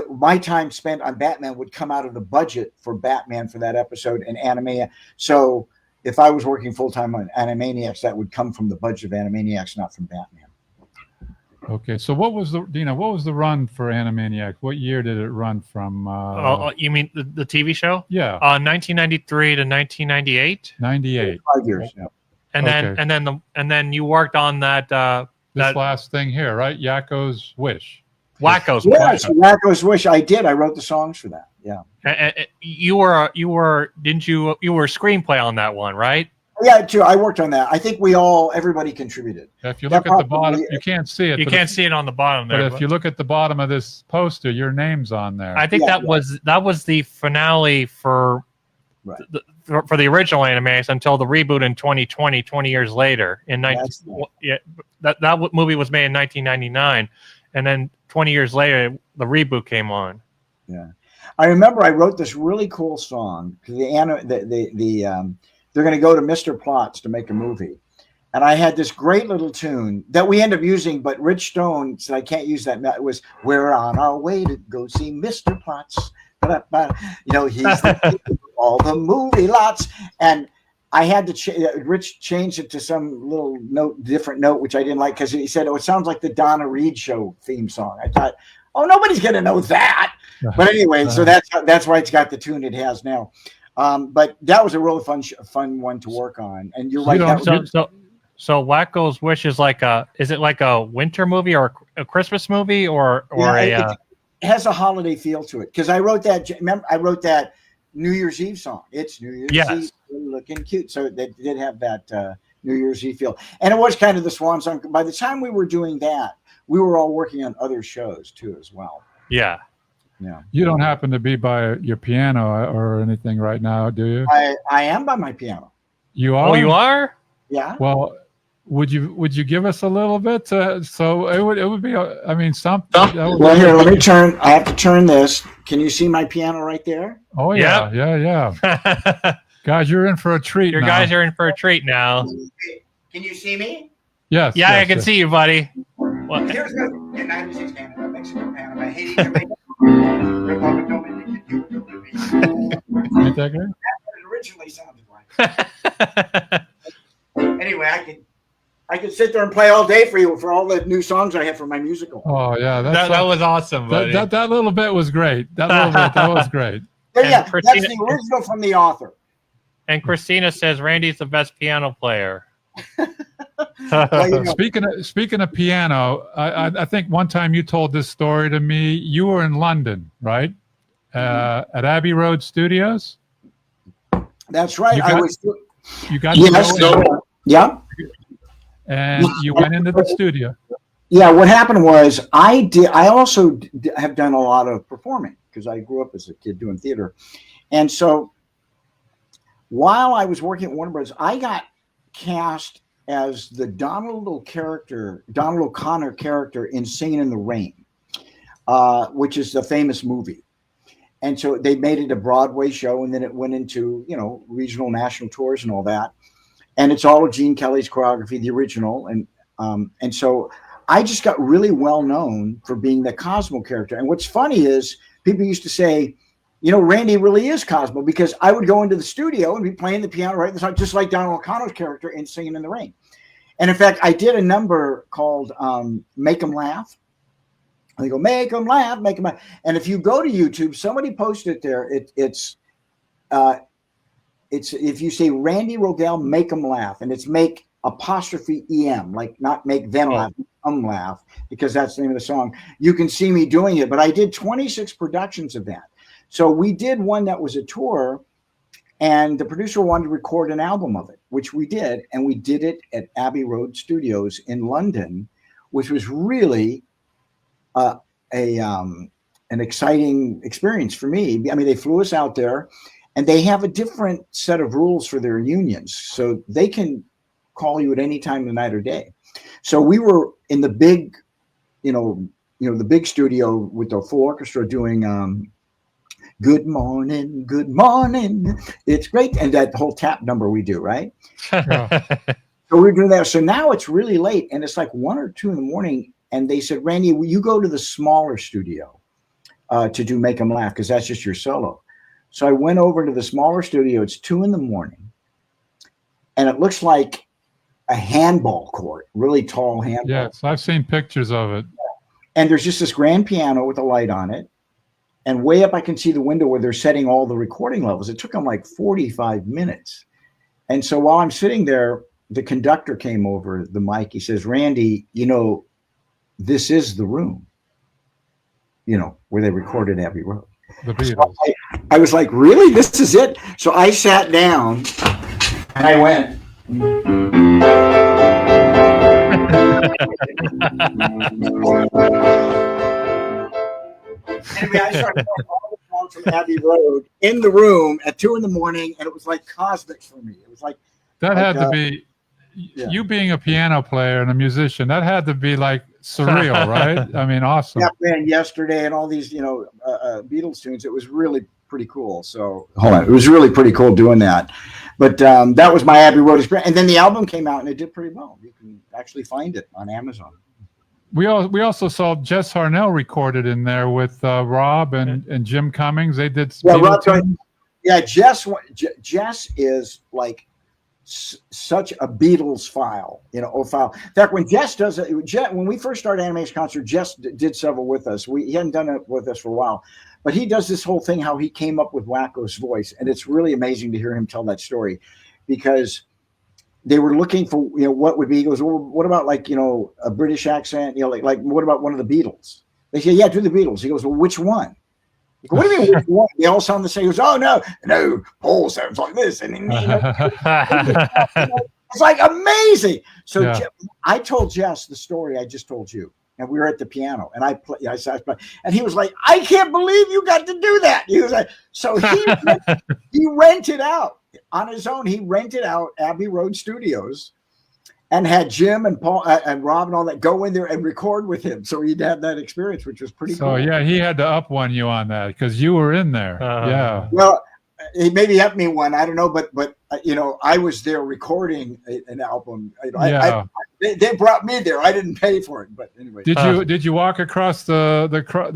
my time spent on Batman would come out of the budget for Batman for that episode and Animania. So if I was working full time on Animaniacs, that would come from the budget of Animaniacs, not from Batman. Okay, so what was the run for Animaniacs? What year did it run from? You mean the TV show? Yeah. 1993 to 1998. 98. 5 years. Yeah. And then you worked on that. This last thing here, right? Yakko's Wish. Wacko's Wish. Yeah, Wacko's Wish. I did. I wrote the songs for that. Yeah. You were a screenplay on that one, right? Yeah, too. I worked on that. I think everybody contributed. If you look at the bottom, you can't see it. You can't see it on the bottom there. But if you look at the bottom of this poster, your name's on there. I think that was the finale for for the original Animaniacs until the reboot in 2020, 20 years later. That movie was made in 1999, and then 20 years later, the reboot came on. Yeah, I remember I wrote this really cool song because they're going to go to Mr. Plotz to make a movie. And I had this great little tune that we end up using, but Rich Stone said, I can't use that. It was, we're on our way to go see Mr. Plotz. He's all the movie lots. And I had to, Rich changed it to some little different note, which I didn't like because he said, it sounds like the Donna Reed show theme song. I thought, nobody's going to know that. But anyway, so that's why it's got the tune it has now. But that was a really fun one to work on. And you're right. So Wacko's Wish is is it like a winter movie or a Christmas movie it has a holiday feel to it. Because I wrote that. Remember, I wrote that New Year's Eve song. It's New Year's Eve, looking cute. So they did have that New Year's Eve feel, and it was kind of the swan song. By the time we were doing that, we were all working on other shows too, as well. Yeah. Yeah. You don't happen to be by your piano or anything right now, do you? I am by my piano. You are? Oh, you are? Yeah. Well, would you give us a little bit? So it would be. Something. Well, here, let me turn. I have to turn this. Can you see my piano right there? Oh yeah, yeah. Guys, you're in for a treat. Guys are in for a treat now. Can you see me? Yes. Yeah, I can see you, buddy. Well, here's the 96 Canada, Mexico, Panama, Haiti, Jamaica. Ain't that good? That's what it originally sounded like. Anyway, I I could sit there and play all day for you for all the new songs I have for my musical. Oh yeah, That was awesome, buddy. that little bit was great. That little bit, that was great. But yeah, And Christina- that's the original from the author. And Christina says Randy's the best piano player. Well, you know, Speaking of piano, I think one time you told this story to me. You were in London, right? At Abbey Road Studios. that's right. You I got- was. You got Yes. to go in, Yeah. and you went into the studio. Yeah, what happened was I also have done a lot of performing because I grew up as a kid doing theater. And so while I was working at Warner Bros., I got cast as the Donald O'Connor character in Singing in the Rain, which is the famous movie. And so they made it a Broadway show, and then it went into, regional, national tours and all that. And it's all of Gene Kelly's choreography, the original. And so I just got really well known for being the Cosmo character. And what's funny is people used to say, Randy really is Cosmo, because I would go into the studio and be playing the piano, right? Just like Donald O'Connor's character in Singing in the Rain. And in fact, I did a number called Make 'Em Laugh. They go, make 'em laugh, make 'em laugh. And if you go to YouTube, somebody posted it there. It's if you say Randy Rogel, make 'em laugh, and it's make apostrophe EM, like not make them laugh, because that's the name of the song. You can see me doing it, but I did 26 productions of that. So we did one that was a tour, and the producer wanted to record an album of it, which we did, and we did it at Abbey Road Studios in London, which was really an exciting experience for me. I mean, they flew us out there, and they have a different set of rules for their unions, so they can call you at any time of the night or day. So we were in the big, the big studio with the full orchestra doing "Good Morning, Good Morning, It's Great," and that whole tap number we do, right? So we're doing that. So now it's really late, and it's like 1 or 2 in the morning. And they said, Randy, will you go to the smaller studio to do Make 'Em Laugh? Because that's just your solo. So I went over to the smaller studio. It's 2 in the morning. And it looks like a handball court, really tall handball. Yes, I've seen pictures of it. And there's just this grand piano with a light on it. And way up, I can see the window where they're setting all the recording levels. It took them like 45 minutes. And so while I'm sitting there, the conductor came over the mic. He says, Randy, this is the room, where they recorded Abbey Road. The Beatles. So I was like, really? This is it? So I sat down and I went. Anyway, I started playing all the songs from Abbey Road in the room at 2 in the morning, and it was like cosmic for me. It was like that had to be you being a piano player and a musician. That had to be like surreal, right? I mean, awesome. Yeah, man, Yesterday and all these, Beatles tunes. It was really pretty cool. So it was really pretty cool doing that. But that was my Abbey Road experience. And then the album came out, and it did pretty well. You can actually find it on Amazon. We also saw Jess Harnell recorded in there with Rob and Jim Cummings. They did. Jess is like such a Beatles file, file. In fact, when Jess does it, when we first started Animation Concert, Jess did several with us. He hadn't done it with us for a while, but he does this whole thing, how he came up with Wacko's voice. And it's really amazing to hear him tell that story, because they were looking for, what would be, he goes, well, what about like, a British accent, like what about one of the Beatles? They say, yeah, do the Beatles. He goes, well, which one? What do you mean? Which one? They all sound the same. He goes, oh, no, Paul sounds like this. And it's like amazing. So I told Jess the story I just told you. And we were at the piano, and I sat, and he was like, I can't believe you got to do that. He was like, so he rented out on his own. He rented out Abbey Road Studios and had Jim and Paul and Rob and all that go in there and record with him. So he'd have that experience, which was pretty cool. So yeah, he had to up one you on that because you were in there. Yeah. Well, he maybe upped me one. I don't know, but I was there recording an album. They brought me there. I didn't pay for it, but anyway. Did you walk across the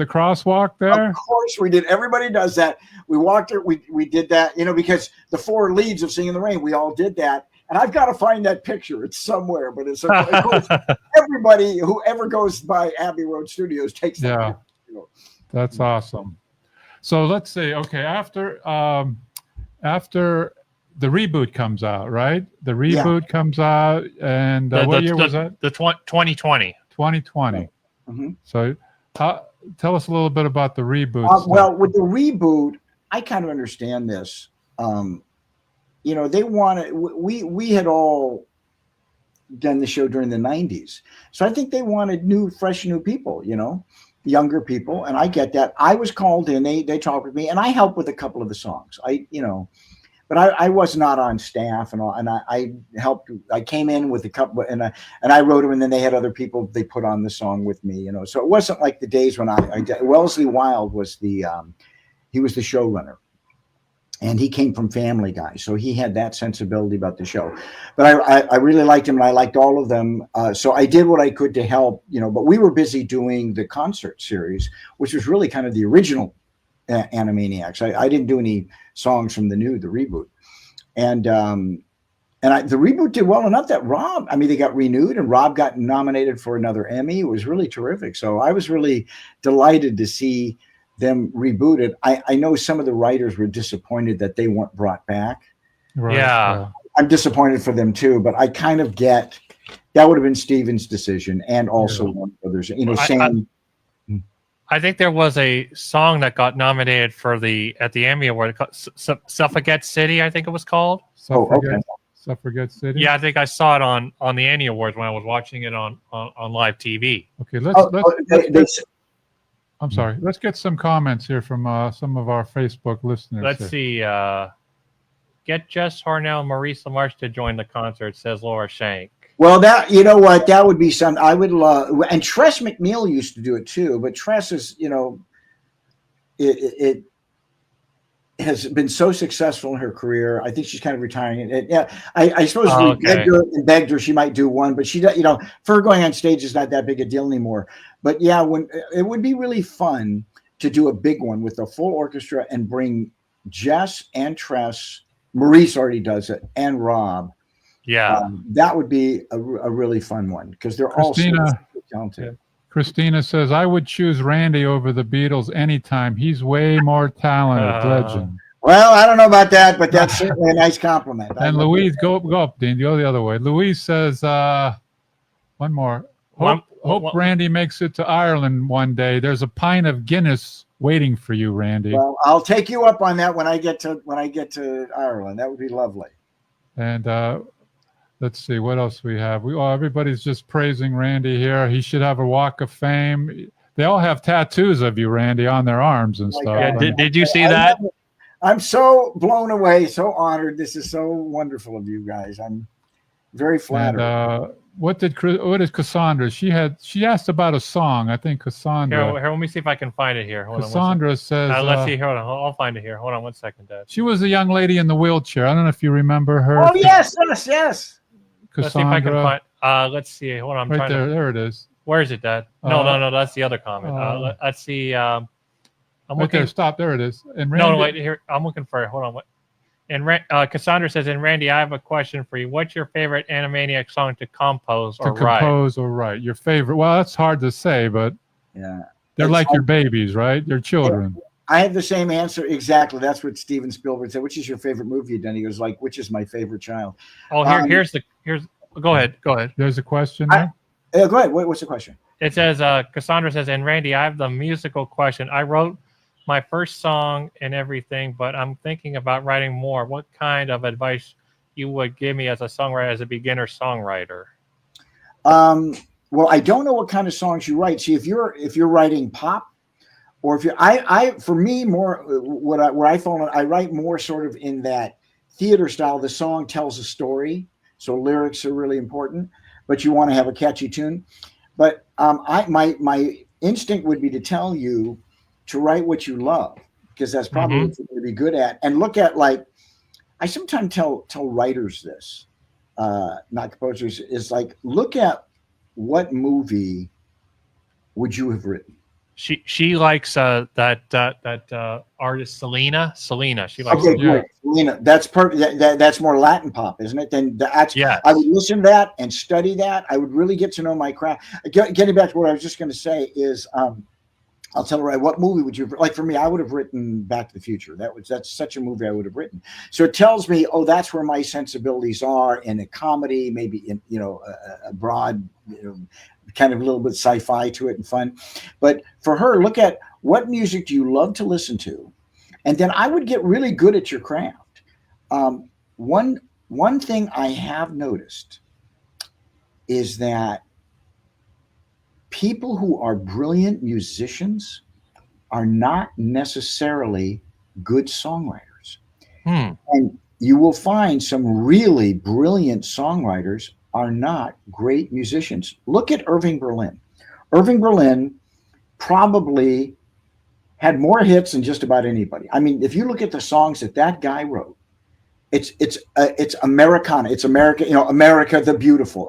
crosswalk there? Of course we did. Everybody does that. We walked there. We did that, because the 4 leads of Singing in the Rain, we all did that. And I've got to find that picture. It's somewhere, but it's of course, everybody whoever goes by Abbey Road Studios takes that Yeah. picture, you know. That's awesome. So let's see. Okay, after the reboot comes out, right? The reboot comes out, and what year was that? The 2020. 2020. Right. Mm-hmm. So, tell us a little bit about the reboot. Well, with the reboot, I kind of understand this. You know, they wanted. We had all done the show during the 90s, so I think they wanted fresh new people. You know, younger people, and I get that. I was called in. They talked with me, and I helped with a couple of the songs. But I was not on staff and all, and I helped. I came in with a couple, and I wrote them, and then they had other people they put on the song with me. You know, so it wasn't like the days when Wellesley Wild was he was the showrunner, and he came from Family Guy, so he had that sensibility about the show. But I really liked him, and I liked all of them. So I did what I could to help. You know, but we were busy doing the concert series, which was really kind of the original Animaniacs. I didn't do any songs from the reboot, and the reboot did well enough that Rob, I mean, they got renewed, and Rob got nominated for another Emmy. It was really terrific. So I was really delighted to see them rebooted. I know some of the writers were disappointed that they weren't brought back. Right. Yeah. I'm disappointed for them too, but I kind of get that would have been Steven's decision, and also Warner Brothers. You know, saying. I think there was a song that got nominated at the Emmy Award, Suffragette City, I think it was called. Suffragette City. Yeah, I think I saw it on the Annie Awards when I was watching it on live TV. Okay, I'm sorry. Let's get some comments here from some of our Facebook listeners. Let's see. Get Jess Harnell, Maurice LaMarche to join the concert, says Laura Shank. Well, that would be something I would love. And Tress MacNeille used to do it too, but Tress is, you know, it has been so successful in her career. I think she's kind of retiring. I suppose we begged her, she might do one, but she, you know, for her going on stage is not that big a deal anymore. But yeah, it would be really fun to do a big one with a full orchestra and bring Jess and Tress. Maurice already does it, and Rob. Yeah, that would be a really fun one because they're all so talented. Christina says, I would choose Randy over the Beatles anytime. He's way more talented. Legend. Well, I don't know about that, but that's certainly a nice compliment. And Louise, go up, Dean. Go the other way. Louise says, one more. Hope Randy makes it to Ireland one day. There's a pint of Guinness waiting for you, Randy. Well, I'll take you up on that when I get to Ireland. That would be lovely. And let's see what else we have. Everybody's just praising Randy here. He should have a Walk of Fame. They all have tattoos of you, Randy, on their arms and stuff. Yeah, did you see that? I'm so blown away, so honored. This is so wonderful of you guys. I'm very flattered. And, what is Cassandra? She asked about a song. I think Cassandra. Here, let me see if I can find it here. Hold Cassandra says. Let's see. Hold on. I'll find it here. Hold on one second, Dad. She was the young lady in the wheelchair. I don't know if you remember her. Oh yes. Cassandra. Let's see if I can find. Let's see. Hold on. I'm there. There it is. Where is it, Dad? No. That's the other comment. Let's see. I'm looking. There. Stop. There it is. And Randy, no, wait. Here. I'm looking for it. Hold on. What? And Cassandra says, and Randy, I have a question for you. What's your favorite Animaniac song to compose or write? Your favorite. Well, that's hard to say, but yeah, they're like your babies, right? They're children. I have the same answer exactly. That's what Steven Spielberg said. Which is your favorite movie you've done? He goes like, which is my favorite child? Oh, here's. Go ahead. There's a question there. Go ahead. What's the question? It says, Cassandra says, and Randy, I have the musical question. I wrote my first song and everything, but I'm thinking about writing more. What kind of advice you would give me as a songwriter, as a beginner songwriter? Well, I don't know what kind of songs you write. See, if you're writing pop, or if you're, for me, more where I fall, I write more sort of in that theater style. The song tells a story, so lyrics are really important, but you want to have a catchy tune. But my instinct would be to tell you to write what you love, because that's probably what you're going to be good at. And look at, like, I sometimes tell writers this, not composers, is like, look at what movie would you have written? she likes that artist Selena. She likes. Okay, Yeah. great. Selena, that's more Latin pop, isn't it? Then that's Yes. I would listen to that and study that. I would really get to know my craft. Getting back to what I was just going to say is, I'll tell you right. What movie would you like? For me, I would have written Back to the Future. That's such a movie I would have written. So it tells me, oh, that's where my sensibilities are in a comedy, maybe in a broad, kind of a little bit sci-fi to it and fun. But for her, look at what music do you love to listen to, and then I would get really good at your craft. One thing I have noticed is that people who are brilliant musicians are not necessarily good songwriters. And you will find some really brilliant songwriters are not great musicians. Look at Irving Berlin. Irving Berlin probably had more hits than just about anybody. I mean, if you look at the songs that guy wrote, it's Americana. It's America, America the Beautiful,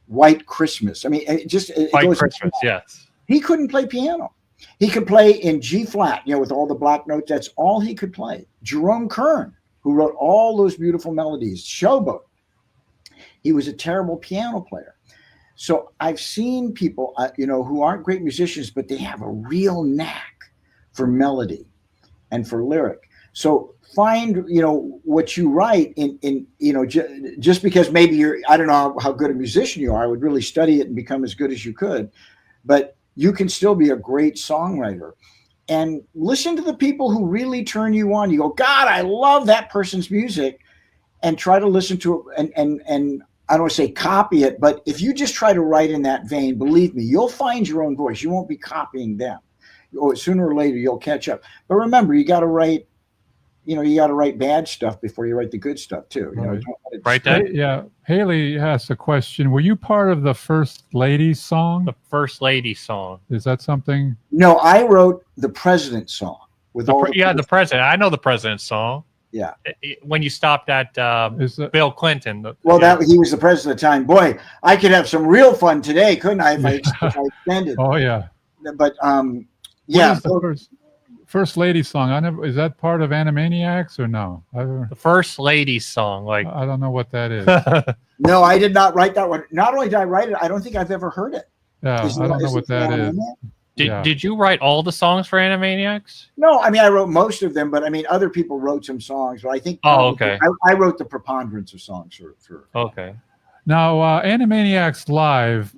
White Christmas. I mean, it White goes. Christmas, yes. He couldn't play piano. He could play in G flat, with all the black notes. That's all he could play. Jerome Kern, who wrote all those beautiful melodies, Showboat, he was a terrible piano player. So I've seen people, who aren't great musicians, but they have a real knack for melody and for lyric. So find, what you write in just because maybe I don't know how good a musician you are. I would really study it and become as good as you could, but you can still be a great songwriter. And listen to the people who really turn you on. You go, God, I love that person's music, and try to listen to it and I don't want to say copy it, but if you just try to write in that vein, believe me, you'll find your own voice. You won't be copying them. Or sooner or later you'll catch up. But remember, you got to write bad stuff before you write the good stuff too. Right, Dad? Yeah. Haley has a question. Were you part of the First Lady song? The First Lady song. Is that something? No, I wrote the President song with the President. I know the President song. Yeah. When you stopped at Bill Clinton. He was the president at the time. Boy, I could have some real fun today, couldn't I? If I extended. Oh yeah. But What is the First Lady song? Is that part of Animaniacs or no? The First Lady song, I don't know what that is. No, I did not write that one. Not only did I write it, I don't think I've ever heard it. Yeah, I don't know what that is. Did you write all the songs for Animaniacs? No, I mean I wrote most of them, but I mean other people wrote some songs. But I think okay. I wrote the preponderance of songs for. Okay. Now, Animaniacs Live,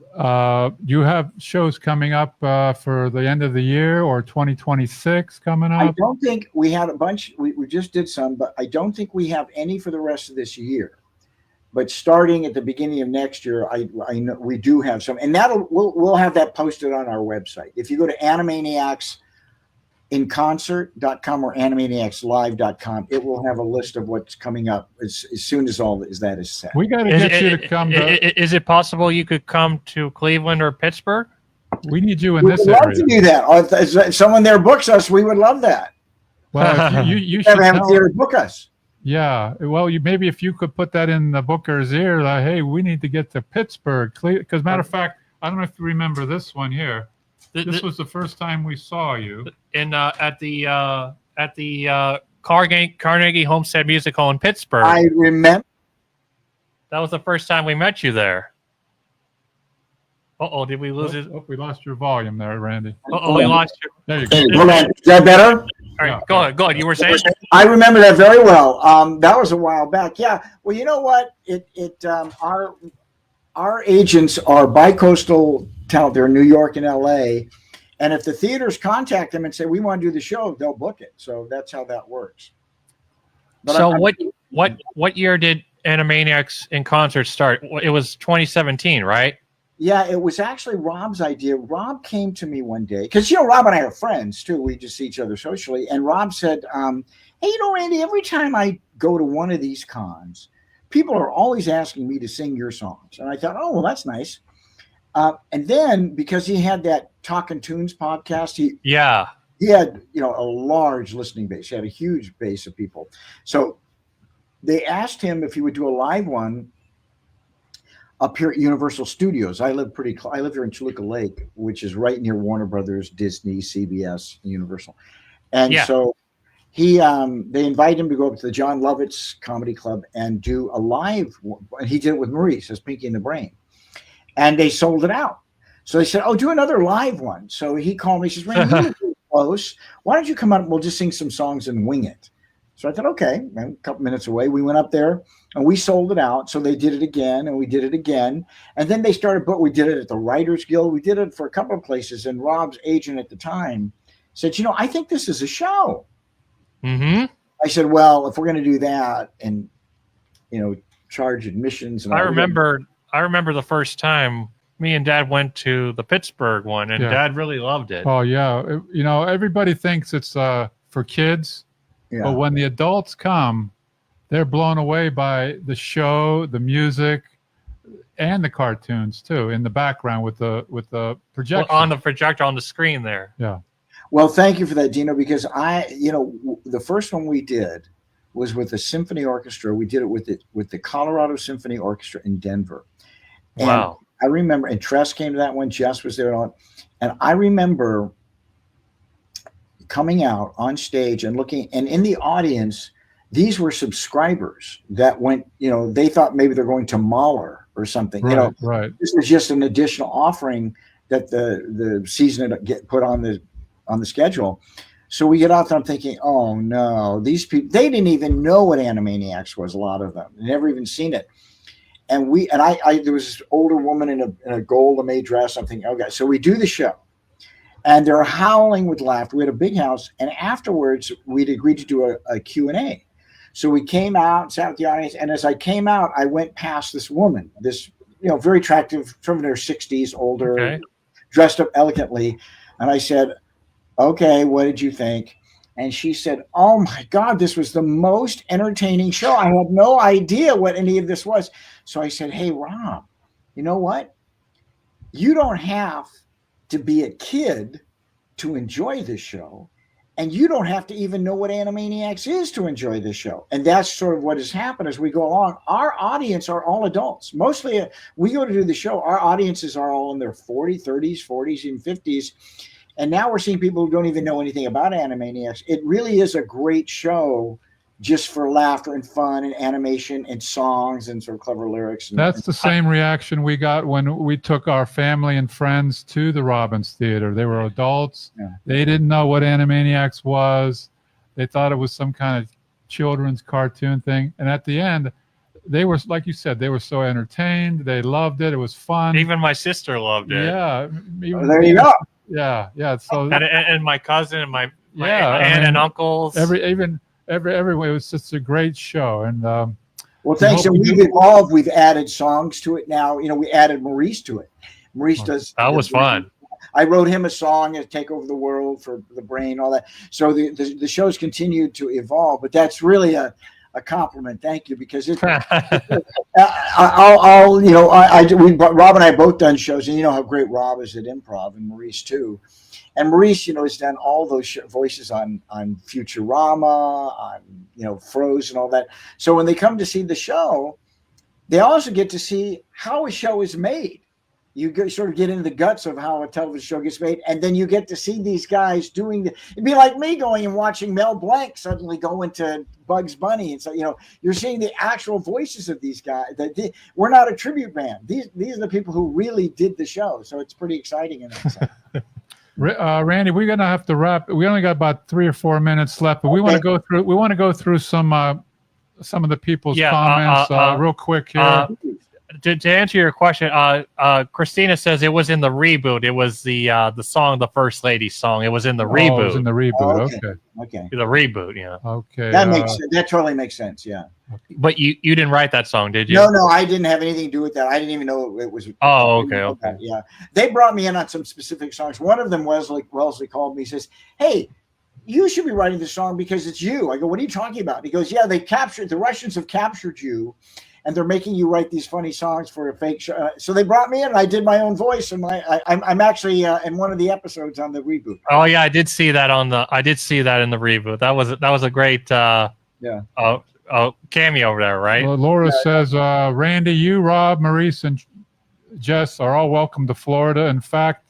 you have shows coming up for the end of the year or 2026 coming up? I don't think we had a bunch. We just did some, but I don't think we have any for the rest of this year. But starting at the beginning of next year, I know we do have some, and we'll have that posted on our website. If you go to animaniacsinconcert.com or animaniacslive.com, it will have a list of what's coming up as soon as all that is set. We got to get you to come. Is it possible you could come to Cleveland or Pittsburgh? We need you in this area. We'd love to do that. If someone there books us, we would love that. Well, you should have a theater book us. Yeah, well, maybe if you could put that in the booker's ear, like, hey, we need to get to Pittsburgh. Because matter of fact, I don't know if you remember this one here. This was the first time we saw you. At the Carnegie Homestead Music Hall in Pittsburgh. I remember. That was the first time we met you there. Did we lose it? Oh, we lost your volume there, Randy. We lost you. There you go. Is that better? All right, go ahead. You were saying? I remember that very well. That was a while back. Yeah. Well, you know what? Our agents are bi-coastal talent. They're in New York and LA. And if the theaters contact them and say, we want to do the show, they'll book it. So that's how that works. But so what year did Animaniacs in Concert start? It was 2017, right? Yeah, it was actually Rob's idea. Rob came to me one day because, Rob and I are friends too. We just see each other socially. And Rob said, hey, Randy, every time I go to one of these cons, people are always asking me to sing your songs. And I thought, oh, well, that's nice. And then because he had that Talkin' Tunes podcast, he had, a large listening base. He had a huge base of people. So they asked him if he would do a live one. up here at Universal Studios. I live here in Toluca Lake, which is right near Warner Brothers, Disney, CBS, and Universal. And so they invite him to go up to the John Lovitz Comedy Club and do a live. And he did it with Maurice as Pinky and the Brain, and they sold it out. So they said, "Oh, do another live one." So he called me. He says, "Randy, you were close. Why don't you come out and we'll just sing some songs and wing it?" So I thought, okay, and a couple minutes away, we went up there and we sold it out. So they did it again and we did it again. And then they started, but we did it at the Writers Guild. We did it for a couple of places. And Rob's agent at the time said, I think this is a show. Mm-hmm. I said, well, if we're going to do that and, charge admissions. And I remember the first time me and Dad went to the Pittsburgh one, and Dad really loved it. Oh, yeah. Everybody thinks it's for kids. Yeah. But when the adults come, they're blown away by the show, the music, and the cartoons too in the background with the projection. On the projector on the screen there. Yeah. Well, thank you for that, Dino, because the first one we did was with the symphony orchestra. We did it with the Colorado Symphony Orchestra in Denver. And wow. I remember, and Tress came to that one, Jess was there, and I remember coming out on stage and looking, and in the audience, these were subscribers that went, they thought maybe they're going to Mahler or something. Right, right. This was just an additional offering that the season had get put on the schedule. So we get out there, I'm thinking, oh no, these people, they didn't even know what Animaniacs was, a lot of them. They never even seen it. And I there was this older woman in a gold lame dress. I'm thinking, okay, so we do the show. And they're howling with laughter. We had a big house. And afterwards, we'd agreed to do a Q&A. So we came out, sat with the audience. And as I came out, I went past this woman, this, very attractive, from their 60s, older, dressed up elegantly. And I said, okay, what did you think? And she said, oh my God, this was the most entertaining show. I had no idea what any of this was. So I said, hey, Rob, you know what? You don't have to be a kid to enjoy this show, and you don't have to even know what Animaniacs is to enjoy this show. And that's sort of what has happened as we go along. Our audience are all adults. Mostly, we go to do the show, our audiences are all in their 40s, 30s, 40s, and 50s. And now we're seeing people who don't even know anything about Animaniacs. It really is a great show just for laughter and fun and animation and songs and sort of clever lyrics. That's the same reaction we got when we took our family and friends to the Robbins Theater. They were adults. Yeah. They didn't know what Animaniacs was. They thought it was some kind of children's cartoon thing. And at the end, they were, like you said, they were so entertained. They loved it. It was fun. Even my sister loved it. Yeah. There you go. Yeah, yeah. So and my cousin and my aunt and uncles. Everyone. It was just a great show, and well, thanks. And we've evolved. We've added songs to it now. We added Maurice to it. Maurice does. That was fun. I wrote him a song to take over the world for the brain, all that. So the show's continued to evolve, but that's really a compliment. Thank you, because it. Rob and I both done shows, and you know how great Rob is at improv, and Maurice too. And Maurice, has done all those voices on Futurama, on Froze and all that. So when they come to see the show, they also get to see how a show is made. You sort of get into the guts of how a television show gets made, and then you get to see these guys doing it'd be like me going and watching Mel Blanc suddenly go into Bugs Bunny, and so you're seeing the actual voices of these guys. We're not a tribute band. These are the people who really did the show. So it's pretty exciting in that sense. Randy, we're gonna have to wrap. We only got about 3 or 4 minutes left, but we want to go through. We want to go through some of the people's comments real quick here. To answer your question, Christina says it was in the reboot. It was the song, the First Lady song. It was in the reboot. It was in the reboot. Okay. The reboot, yeah. Okay. That totally makes sense. Yeah. But you didn't write that song, did you? No, I didn't have anything to do with that. I didn't even know it was. Oh, okay. Yeah. They brought me in on some specific songs. One of them, Wellesley called me. He says, "Hey, you should be writing this song because it's you." I go, "What are you talking about?" He goes, "Yeah, the Russians have captured you, and they're making you write these funny songs for a fake show." So they brought me in, and I did my own voice, and I'm actually in one of the episodes on the reboot. Oh yeah, I did see that in the reboot. That was a great cameo over there, right? Well, Laura says, Randy, you, Rob, Maurice, and Jess are all welcome to Florida. In fact,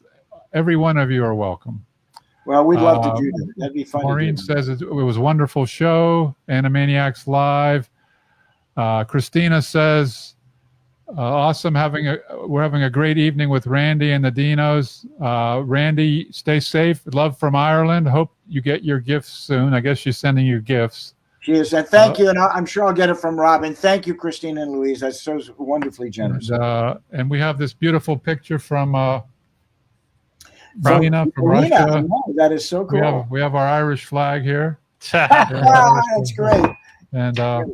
every one of you are welcome. Well, we'd love to do that. That'd be fun. Maureen says it was a wonderful show. Animaniacs Live. Christina says, awesome. We're having a great evening with Randy and the Dinos. Randy, stay safe. Love from Ireland. Hope you get your gifts soon. I guess she's sending you gifts. She is. And thank you. And I'm sure I'll get it from Robin. Thank you, Christina and Louise. That's so wonderfully generous. And we have this beautiful picture from Marina from Russia. Oh, that is so cool. We have our Irish flag here. That's great. And Art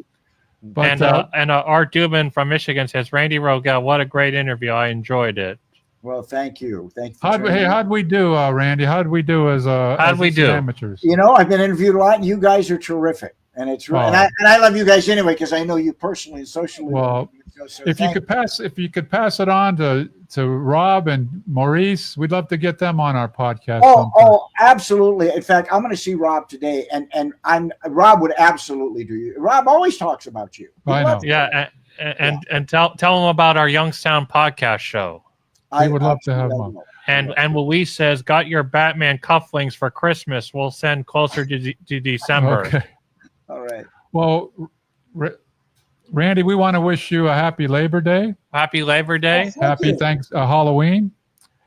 Dubin from Michigan says, Randy Rogel, what a great interview. I enjoyed it. Well, thank you. How'd we do, Randy? How'd we do as amateurs? You know, I've been interviewed a lot, and you guys are terrific. And it's and I love you guys anyway because I know you personally and socially. Well, if you could pass it on to Rob and Maurice, we'd love to get them on our podcast. Oh, absolutely. In fact, I'm going to see Rob today, and Rob would absolutely do you. Rob always talks about you. I know. Yeah, and tell them about our Youngstown podcast show. We would love to have them on. And Louise says, got your Batman cufflinks for Christmas. We'll send closer to December. Okay. All right. Well, Randy, we want to wish you a happy Labor Day. Happy Labor Day. Happy Halloween.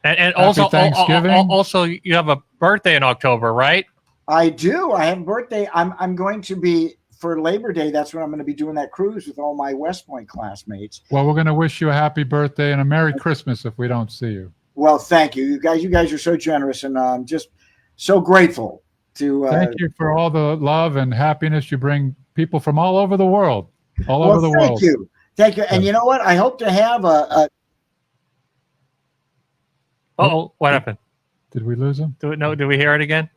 And also Thanksgiving. Also, you have a birthday in October, right? I do. I have a birthday. I'm going to be for Labor Day. That's when I'm going to be doing that cruise with all my West Point classmates. Well, we're going to wish you a happy birthday and a Merry Christmas if we don't see you. Well, thank you. You guys are so generous, and I'm just so grateful to. Thank you for all the love and happiness you bring people from all over the world. Over the world. Thank you. And you know what? I hope to have a what happened? Did we lose him? Did we hear it again?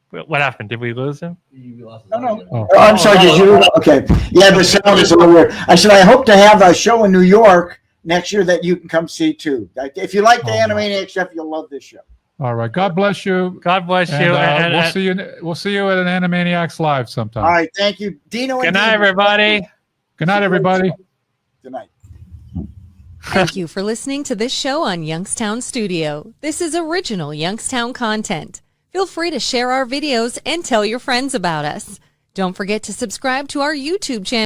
What happened? Did we lose him? No. Oh, I'm sorry. Did you? Okay. Yeah, the sound is a little weird. I said I hope to have a show in New York next year that you can come see too. If you like the Animaniacs stuff, you'll love this show. All right. God bless you. God bless you. And we'll see you at an Animaniacs Live sometime. All right. Thank you, Dino. Good night, everybody. Good night, everybody. Good night. Thank you for listening to this show on Youngstown Studio. This is original Youngstown content. Feel free to share our videos and tell your friends about us. Don't forget to subscribe to our YouTube channel.